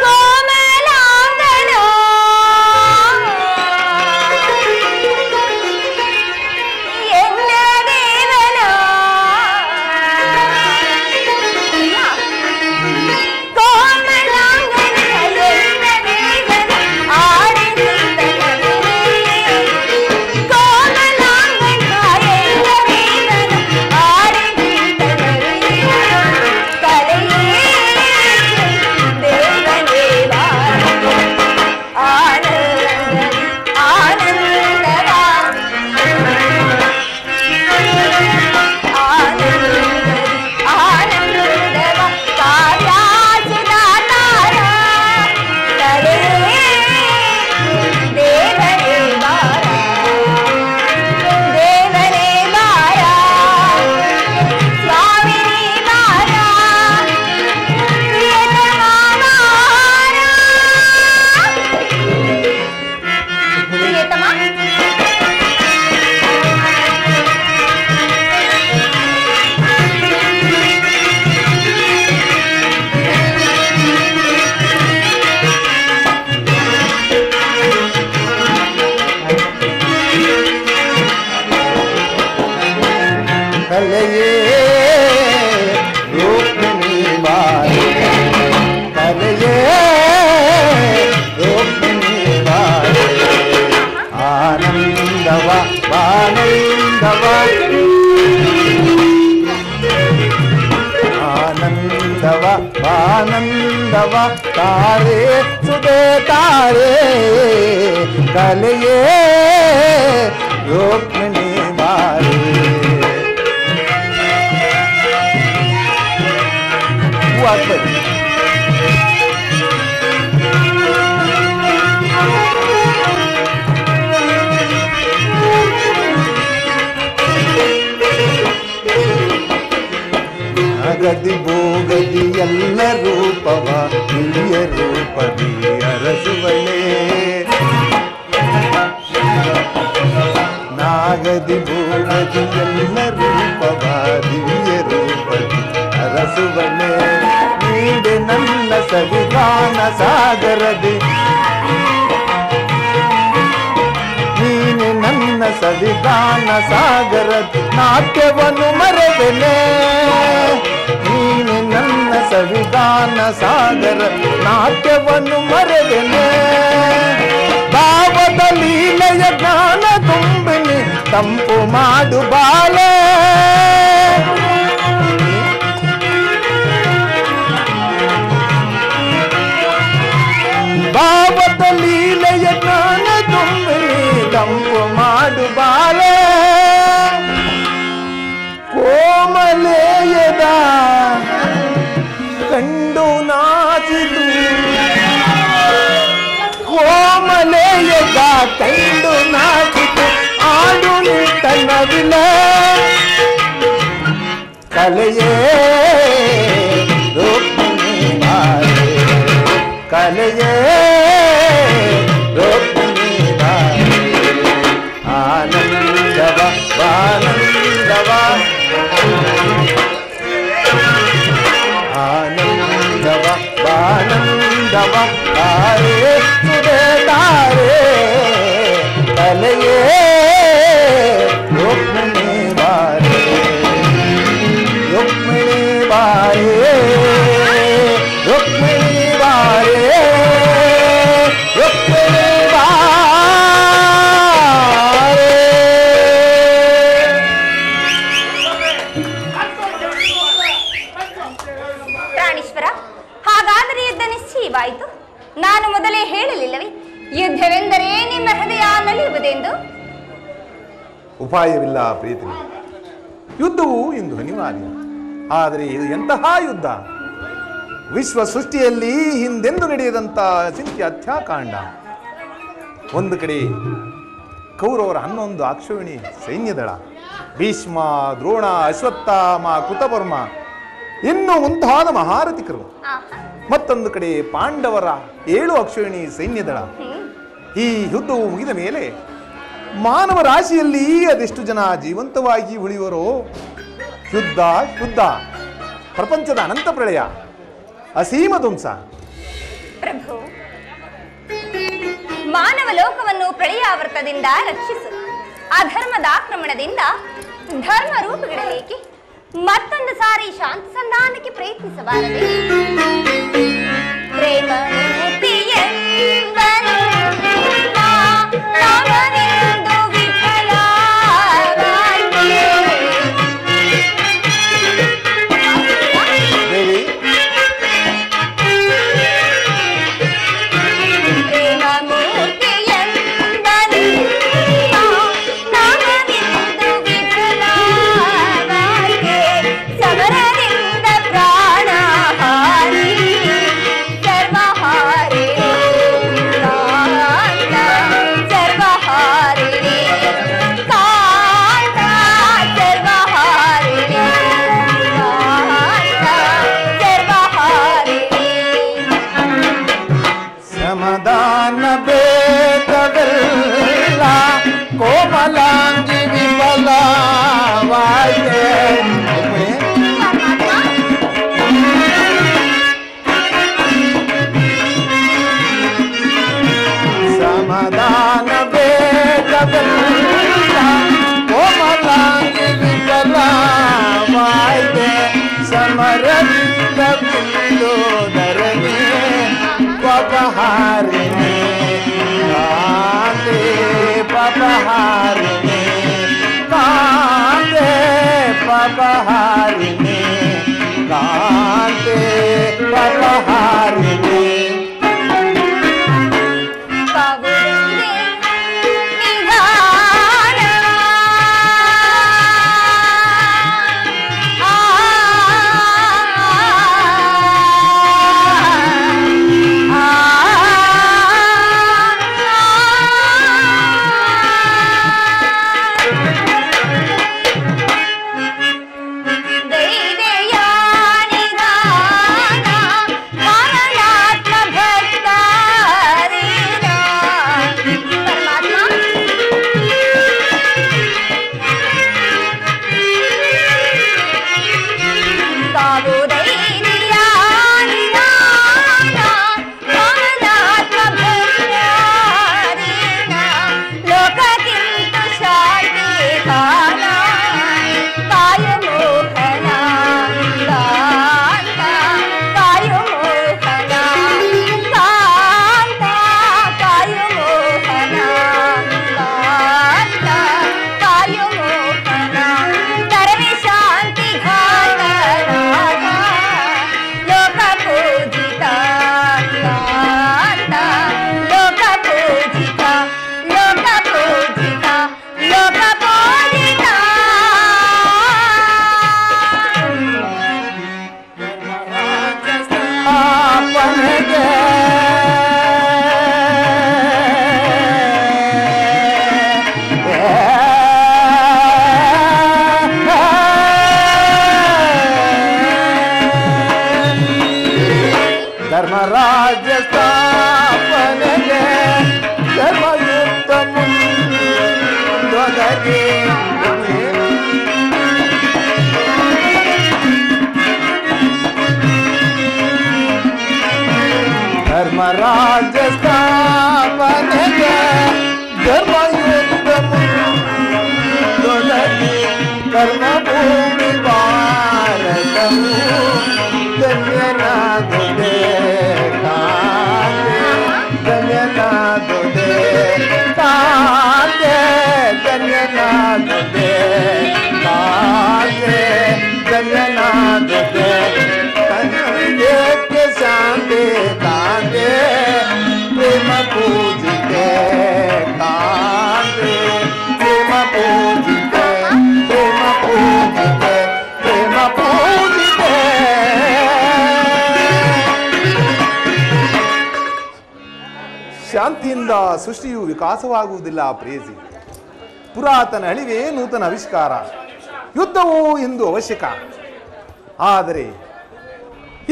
ಕೋಮಲಾಂಗನೋ ಕಲೆಯೇ ರುಕ್ಮಿಣಿ ಬಾರೆ ಕಲೆಯೇ ರುಕ್ಮಿಣಿ ಬಾರೆ ಆನಂದವ ಆನಂದವ ಆನಂದವ ಆನಂದವ ತಾರೆ ಸುದೆ ತಾರೆ ಕಲೆಯೇ ರುಕ್ಮಿಣಿ ಬಾರೆ ಹೂವಾಗ್ಬೇಕು ಅಗದಿ ಭೋಗದಿ ಎಲ್ಲ ರೂಪವ ದಿವ್ಯ ರೂಪದಿ ಅರಸುವಳೆ ನಾಗದಿ ಭೋಗದಿ ಎಲ್ಲ ರೂಪವ ದಿವ್ಯ ರೂಪದಿ ಅರಸುವಳೆ ನೀಡೆ ನನ್ನ ಸವಿಧಾನ ಸಾಗರದಿ ನೀನೆ ನನ್ನ ಸವಿಧಾನ ಸಾಗರ ನಾಟ್ಯವನ್ನು ಮರೆವೆನೆ ನೀನೆ ನನ್ನ ಸವಿಧಾನ ಸಾಗರ ನಾಟ್ಯವನ್ನು ಮರೆವೆನೆ ಭಾವದ ಲೀಲೆಯ ಜ್ಞಾನ ತುಂಬಿನಿ ತಂಪು ಮಾಡು ಬಾಲೆ ಭಾವದ ಲೀಲೆಯ ಜ್ಞಾನ ತುಂಬಿನಿ ತಂಪು ಮಾಡು ಬಾಲೆ ಕೋಮಲೆಯದ ಕಂಡು ನಾಚಿತು ಕೋಮಲೆಯದ ಕಂಡು ನಾಚಿತು ಆಡು ನಿಟ್ಟನವಿಲ ಕಲೆಯೇ ರುಕ್ಮಿಣಿ ಬಾರೆ ಕಲೆಯೇ ರುಕ್ಮಿಣಿ ಬಾರೆ ಆನಂದವ ಆನಂದವ ಆನಂದವ ಆನಂದವ ತಾರೆ ಸುದೆ ತಾರೆ ಕಲೆಯೇ ರುಕ್ಮಿಣಿ ಬಾರೆ ರುಕ್ಮಿಣಿ ಬಾರೆ ರುಕ್ಮಿಣಿ ಬಾರೆ ರುಕ್ಮಿಣಿ ಪ್ರಾಣೇಶ್ವರ, ಹಾಗಾದರೆ ಯುದ್ಧ ನಿಶ್ಚಯವಾಯಿತು. ನಾನು ಮೊದಲೇ ಹೇಳಲಿಲ್ಲವೇ ಯುದ್ಧವೆಂದರೆ ನಿಮ್ಮ ಹೃದಯ ನಲಿಯುವುದೆಂದು? ಉಪಾಯವಿಲ್ಲ ಪ್ರೀತಿ, ಯುದ್ಧವು ಇಂದು ಅನಿವಾರ್ಯ. ಆದರೆ ಇದು ಎಂತಹ ಯುದ್ಧ? ವಿಶ್ವ ಸೃಷ್ಟಿಯಲ್ಲಿ ಹಿಂದೆಂದು ನಡೆಯದಂತ ಚಿಂತ್ಯ ಹತ್ಯಾಕಾಂಡ. ಒಂದು ಕಡೆ ಕೌರವರ 11 ಅಕ್ಷೋಹಿಣಿ ಸೈನ್ಯದಳ, ಭೀಷ್ಮ, ದ್ರೋಣ, ಅಶ್ವತ್ಥಾಮ, ಕೃತಪರ್ಮ ಇನ್ನೂ ಮುಂತಾದ ಮಹಾರಥಿಕರು. ಮತ್ತೊಂದು ಕಡೆ ಪಾಂಡವರ 7 ಅಕ್ಷೋಹಿಣಿ ಸೈನ್ಯದಳ. ಈ ಯುದ್ಧವು ಮುಗಿದ ಮೇಲೆ ಮಾನವ ರಾಶಿಯಲ್ಲಿ ಅದೆಷ್ಟು ಜನ ಜೀವಂತವಾಗಿ ಉಳಿಯುವರೋ? ಯುದ್ಧ ಯುದ್ಧ, ಪ್ರಪಂಚದ ಅನಂತ ಪ್ರಳಯ, ಅಸೀಮ ಧ್ವಂಸ. ಪ್ರಭು, ಮಾನವ ಲೋಕವನ್ನು ಪ್ರಳಯಾವರ್ತದಿಂದ ರಕ್ಷಿಸು. ಅಧರ್ಮದ ಆಕ್ರಮಣದಿಂದ ಧರ್ಮ ರೂಪುಗಿಡಲೇಕೆ? ಮತ್ತೊಂದು ಸಾರಿ ಶಾಂತಿ ಸಂಧಾನಕ್ಕೆ ಪ್ರಯತ್ನಿಸಬಾರದೆ? ಪ್ರೇಮ ಸಮಾಧಾನ ಬೇಕವೆಲ್ಲ ಕೋಮಲಾಂಗಿ ವಿಫಲವಾಯಿತೆ. ಸಮಾಧಾನ ಬೇಕವೆಲ್ಲ ಕೋಮಲಾಂಗಿ ವಿಫಲ ಪಪಹಾರಿಣಿ ಕಾಂತೆ ಪಪಹಾರಿಣಿ ಕಾಂತೆ ಪಪಹಾರಿಣಿ ಕಾಂತೆ ಪಪಹಾರಿಣಿ ಧರ್ಮರಾಜ್ಯ ಸ್ಥಾಪನೆಗೆ ಧರ್ಮಯುಕ್ತ ಮುಂದೊದಗಿ ಧರ್ಮರಾಜ್ಯ ಸ್ಥಾಪನೆಗೆ ಧರ್ಮಯುಕ್ತ ಮುಂದೊದಗಿ ಕರ್ಮಭೂಮಿ ಭಾರತವು ಧನ್ಯನಾದುದೇ ಧನ್ಯನಾದುದೇ ಕಾಂತೆ ಧನ್ಯನಾದುದೇ ಕಾಂತೆ ಧನ್ಯನಾದುದೇ ಕನ್ನಡಕ್ಕೆ ಶಾಂತಿ ಕಾಂತೆ ಪ್ರೇಮ ಪೂಜಿತೆ ಕಾಂತೆ ಪ್ರೇಮ ಪೂಜಿತೆ ಪ್ರೇಮ ಪೂಜಿತೆ ಪ್ರೇಮ ಪೂಜಿತೆ ಶಾಂತಿಯಿಂದ ಸೃಷ್ಟಿಯು ವಿಕಾಸವಾಗುವುದಿಲ್ಲ ಪ್ರೇಯಸಿ. ಪುರಾತನ ಅಳಿವೆ ನೂತನ ಆವಿಷ್ಕಾರ. ಯುದ್ಧವು ಇಂದು ಅವಶ್ಯಕ. ಆದರೆ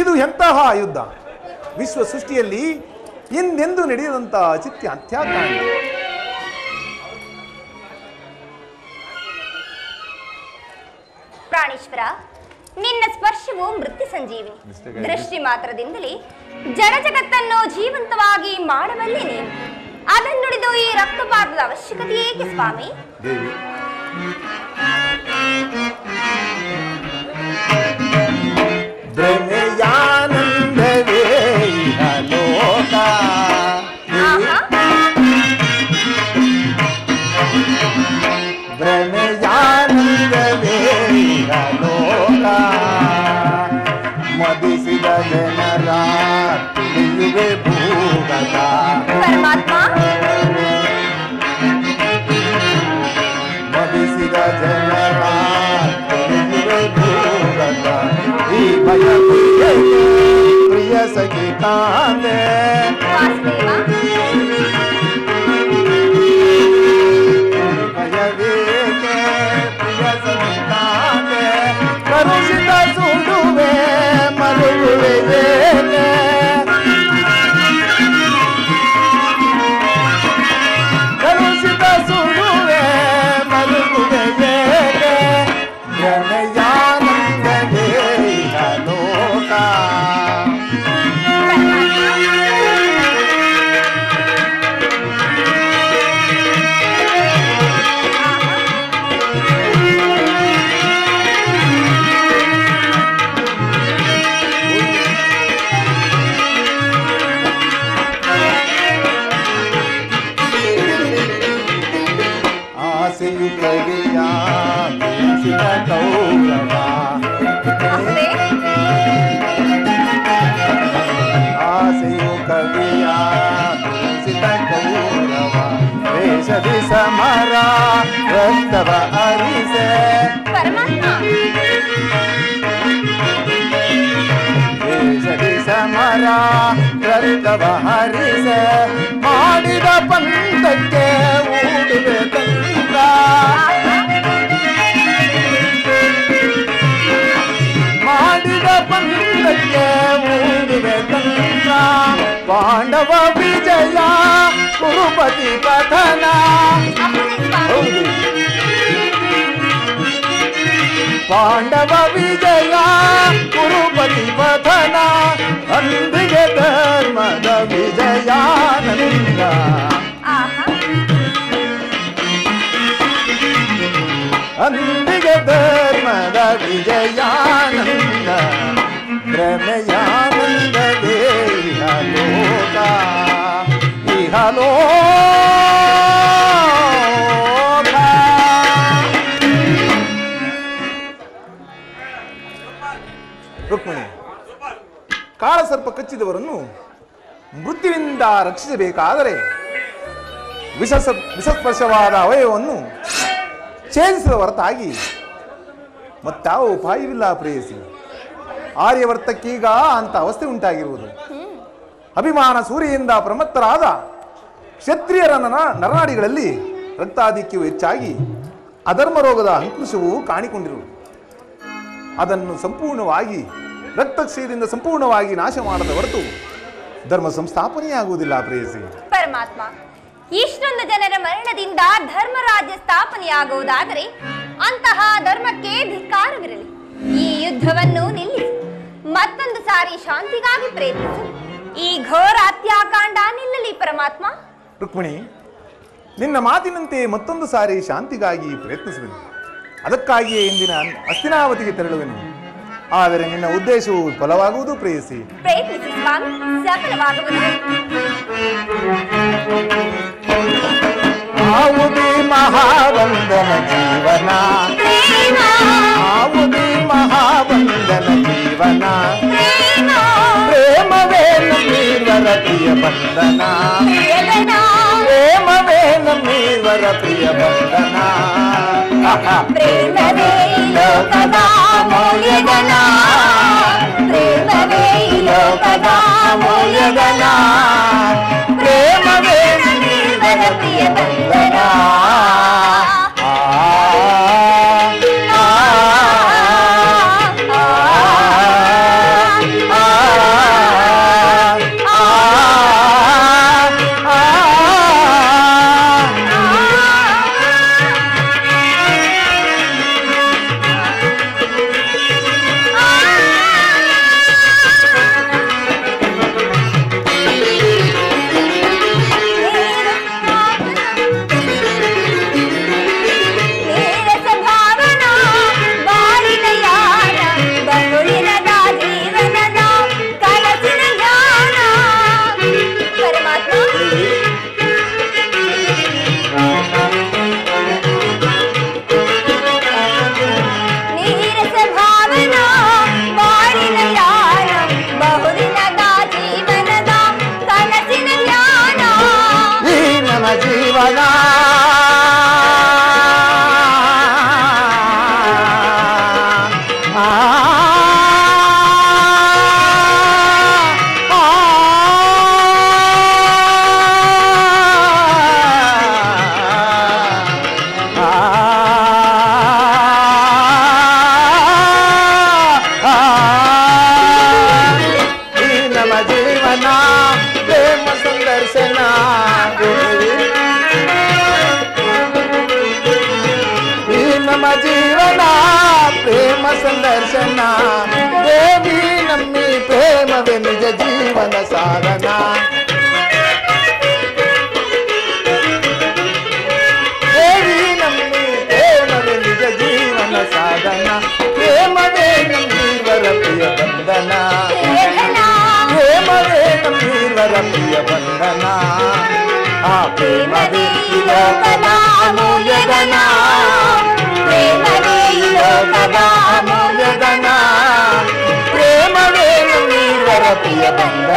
ಇದು ಎಂತಹ ಯುದ್ಧ? ವಿಶ್ವ ಸೃಷ್ಟಿಯಲ್ಲಿ ಹಿಂದೆಂದು ನಡೆಯದಂತಹ ಚಿತ್ಯ ಹತ್ಯಾಕಾಂಡ. ಪ್ರಾಣೇಶ್ವರ, ನಿನ್ನ ಸ್ಪರ್ಶವು ಮೃತ್ಯು ಸಂಜೀವಿನಿ. ದೃಷ್ಟಿ ಮಾತ್ರದಿಂದಲೇ ಜಡ ಜಗತ್ತನ್ನು ಜೀವಂತವಾಗಿ ಮಾಡಬಲ್ಲೆ ನೀನು. ಅದನ್ನುಡಿದು ಈ ರಕ್ತಪಾತದ ಅವಶ್ಯಕತೆ ಏಕೆ ಸ್ವಾಮಿ? ದೇವಿ, ಭ್ರಮೆಯಾನಂದವೇ ಲೋಕ ಭ್ರಮೆಯಾನಂದವೇ ಲೋಕ ಮದಿಸಿದ ಜನರ ತಿಳಿಯುವೆ ಭೂಗತ ಪರಮಾತ್ಮ. ಮದಿಸಿದ ಜನರ ತಿಳಿಯುವೆ ಭೂಗತ ಈ ಭಯ ಪ್ರಿಯ ಸಖಿ ಕಾಂದೆ ಭಯವೇಕೆ ಪ್ರಿಯ ಸಖಿ ಕಾಂದೆ ಕರುಷಿತ ಸುಡುವೆ ಮರುಗುವೆ ಬೇಕೆ ಕರುಷಿತ ಸುಡುವೆ ಮರುಗುವೆ ಬೇಕೆ ಭ್ರಮೆಯಾನಂದವೇ ಲೋಕ ರಕ್ತವ ಹರಿಸ ಮಾಡಿದ ಪಂಥಕ್ಕೆ ಊಡುವೆ ತಂತ್ರ ಮಾಡಿದ ಪಂಥಕ್ಕೆ ಊಡುವೆ ತಂತ್ರ ಪಾಂಡವ ವಿಜಯ ಕುರುಪತಿ ಪತನ ಪಾಂಡವ ವಿಜಯ ಕುರುಪತಿ ಪತನ ಅಂದಿಗೆ ಧರ್ಮದ ವಿಜಯಾನಂದ ಅಂದಿಗೆ ಧರ್ಮದ ವಿಜಯಾನಂದ ಪ್ರಮೇಯಾನಂದ ದೇಹ ಲೋಕ ಇಹಲೋಕ ರುಕ್ಮಿಣಿ ಕಾಳಸರ್ಪ ಕಚ್ಚಿದವರನ್ನು ಮೃತ್ಯುವಿಂದ ರಕ್ಷಿಸಬೇಕಾದರೆ ವಿಷಸ್ಪರ್ಶವಾದ ಅವಯವವನ್ನು ಛೇದಿಸುವ ಹೊರತಾಗಿ ಮತ್ತಾವ ಉಪಾಯವಿಲ್ಲ ಪ್ರೇಯಸಿ. ಆರ್ಯವರ್ತಕ್ಕೀಗ ಅಂತ ಅವಸ್ಥೆ ಉಂಟಾಗಿರುವುದು. ಅಭಿಮಾನ ಸೂರ್ಯದಿಂದ ಪ್ರಮತ್ತರಾದ ಕ್ಷತ್ರಿಯರ ನರನಾಡಿಗಳಲ್ಲಿ ರಕ್ತಾಧಿಕ್ಯವು ಹೆಚ್ಚಾಗಿ ಅಧರ್ಮ ರೋಗದ ಅಂಕುಶವು ಕಾಣಿಕೊಂಡಿರುವುದು. ಅದನ್ನು ಸಂಪೂರ್ಣವಾಗಿ ರಕ್ತಕ್ಷಯದಿಂದ ಸಂಪೂರ್ಣವಾಗಿ ನಾಶ ಮಾಡದ ಹೊರತು ಧರ್ಮ ಸಂಸ್ಥಾಪನೆಯಾಗುವುದಿಲ್ಲ ಪ್ರೇಯಸಿ. ಪರಮಾತ್ಮ, ಇಷ್ಟೊಂದು ಜನರ ಮರಣದಿಂದ ಧರ್ಮರಾಜ್ಯ ಸ್ಥಾಪನೆಯಾಗುವುದಾದರೆ ಅಂತಹ ಧರ್ಮಕ್ಕೆ ಧಿಕ್ಕಾರವಿರಲಿ. ಈ ಯುದ್ಧವನ್ನು ನಿಲ್ಲಿಸಿ ಮತ್ತೊಂದು ಸಾರಿ ಶಾಂತಿಗಾಗಿ ಪ್ರಯತ್ನಿಸಿ. ಈ ಘೋರ ಹತ್ಯಾಕಾಂಡ ನಿಲ್ಲಲಿ ಪರಮಾತ್ಮ. ರುಕ್ಮಿಣಿ, ನಿನ್ನ ಮಾತಿನಂತೆ ಮತ್ತೊಂದು ಸಾರಿ ಶಾಂತಿಗಾಗಿ ಪ್ರಯತ್ನಿಸುವೆನು. ಅದಕ್ಕಾಗಿಯೇ ಇಂದಿನ ಹಸ್ತಿನಾವತಿಗೆ ತೆರಳುವೆನು. ಆದರೆ ನಿನ್ನ ಉದ್ದೇಶವು ಫಲವಾಗುವುದು ಪ್ರೇಯಸಿ. ಪ್ರಯತ್ನಿಸಿ ಸ್ವಾಮಿ, ಸಫಲವಾಗುವುದು. ಆವುದಿ ಮಹಾವಂದನ ಜೀವನ, ಆವುದಿ ಮಹಾವಂದನ ಜೀವನ, ಪ್ರೇಮವೇ ನಮ್ಮೀವರ ಪ್ರಿಯ ಬಂಧನ, ಪ್ರೇಮವೇ ನಮ್ಮೀವರ ಪ್ರಿಯ ಬಂಧನ, ಪ್ರೇಮವೇ ಲೋಕದ ಮೌಲ್ಯಧನ, ಪ್ರೇಮವೇ ಲೋಕದ ಮೌಲ್ಯಧನ, ಪ್ರೇಮವೇ ನಮ್ಮೀವರ ಪ್ರಿಯ ಬಂಧನ. ಸಂದರ್ಶನ ದೇವಿ ನಮ್ಮಿ ಪ್ರೇಮವೇ ನಿಜ ಜೀವನ ಸಾಧನ, ದೇವಿ ನಮ್ಮಿ ಪ್ರೇಮವೇ ನಿಜ ಜೀವನ ಸಾಧನ, ಪ್ರೇಮವೇ ನಮ್ಮೀವರ ಪ್ರಿಯ ಬಂಧನ, ಪ್ರೇಮವೇ ನಮ್ಮೀವರ ಪ್ರಿಯ ಬಂಧನ, ಆ ಪ್ರೇಮವೇ ಲೋಕದ ಅಮೂಲ್ಯಧನ, ಪ್ರೇಮವೇ ಲೋಕದ ಅಮೂಲ್ಯಧನ, ಪ್ರೇಮವೇ ನಮ್ಮೀವರ ಪ್ರಿಯ ಬಂಧನ.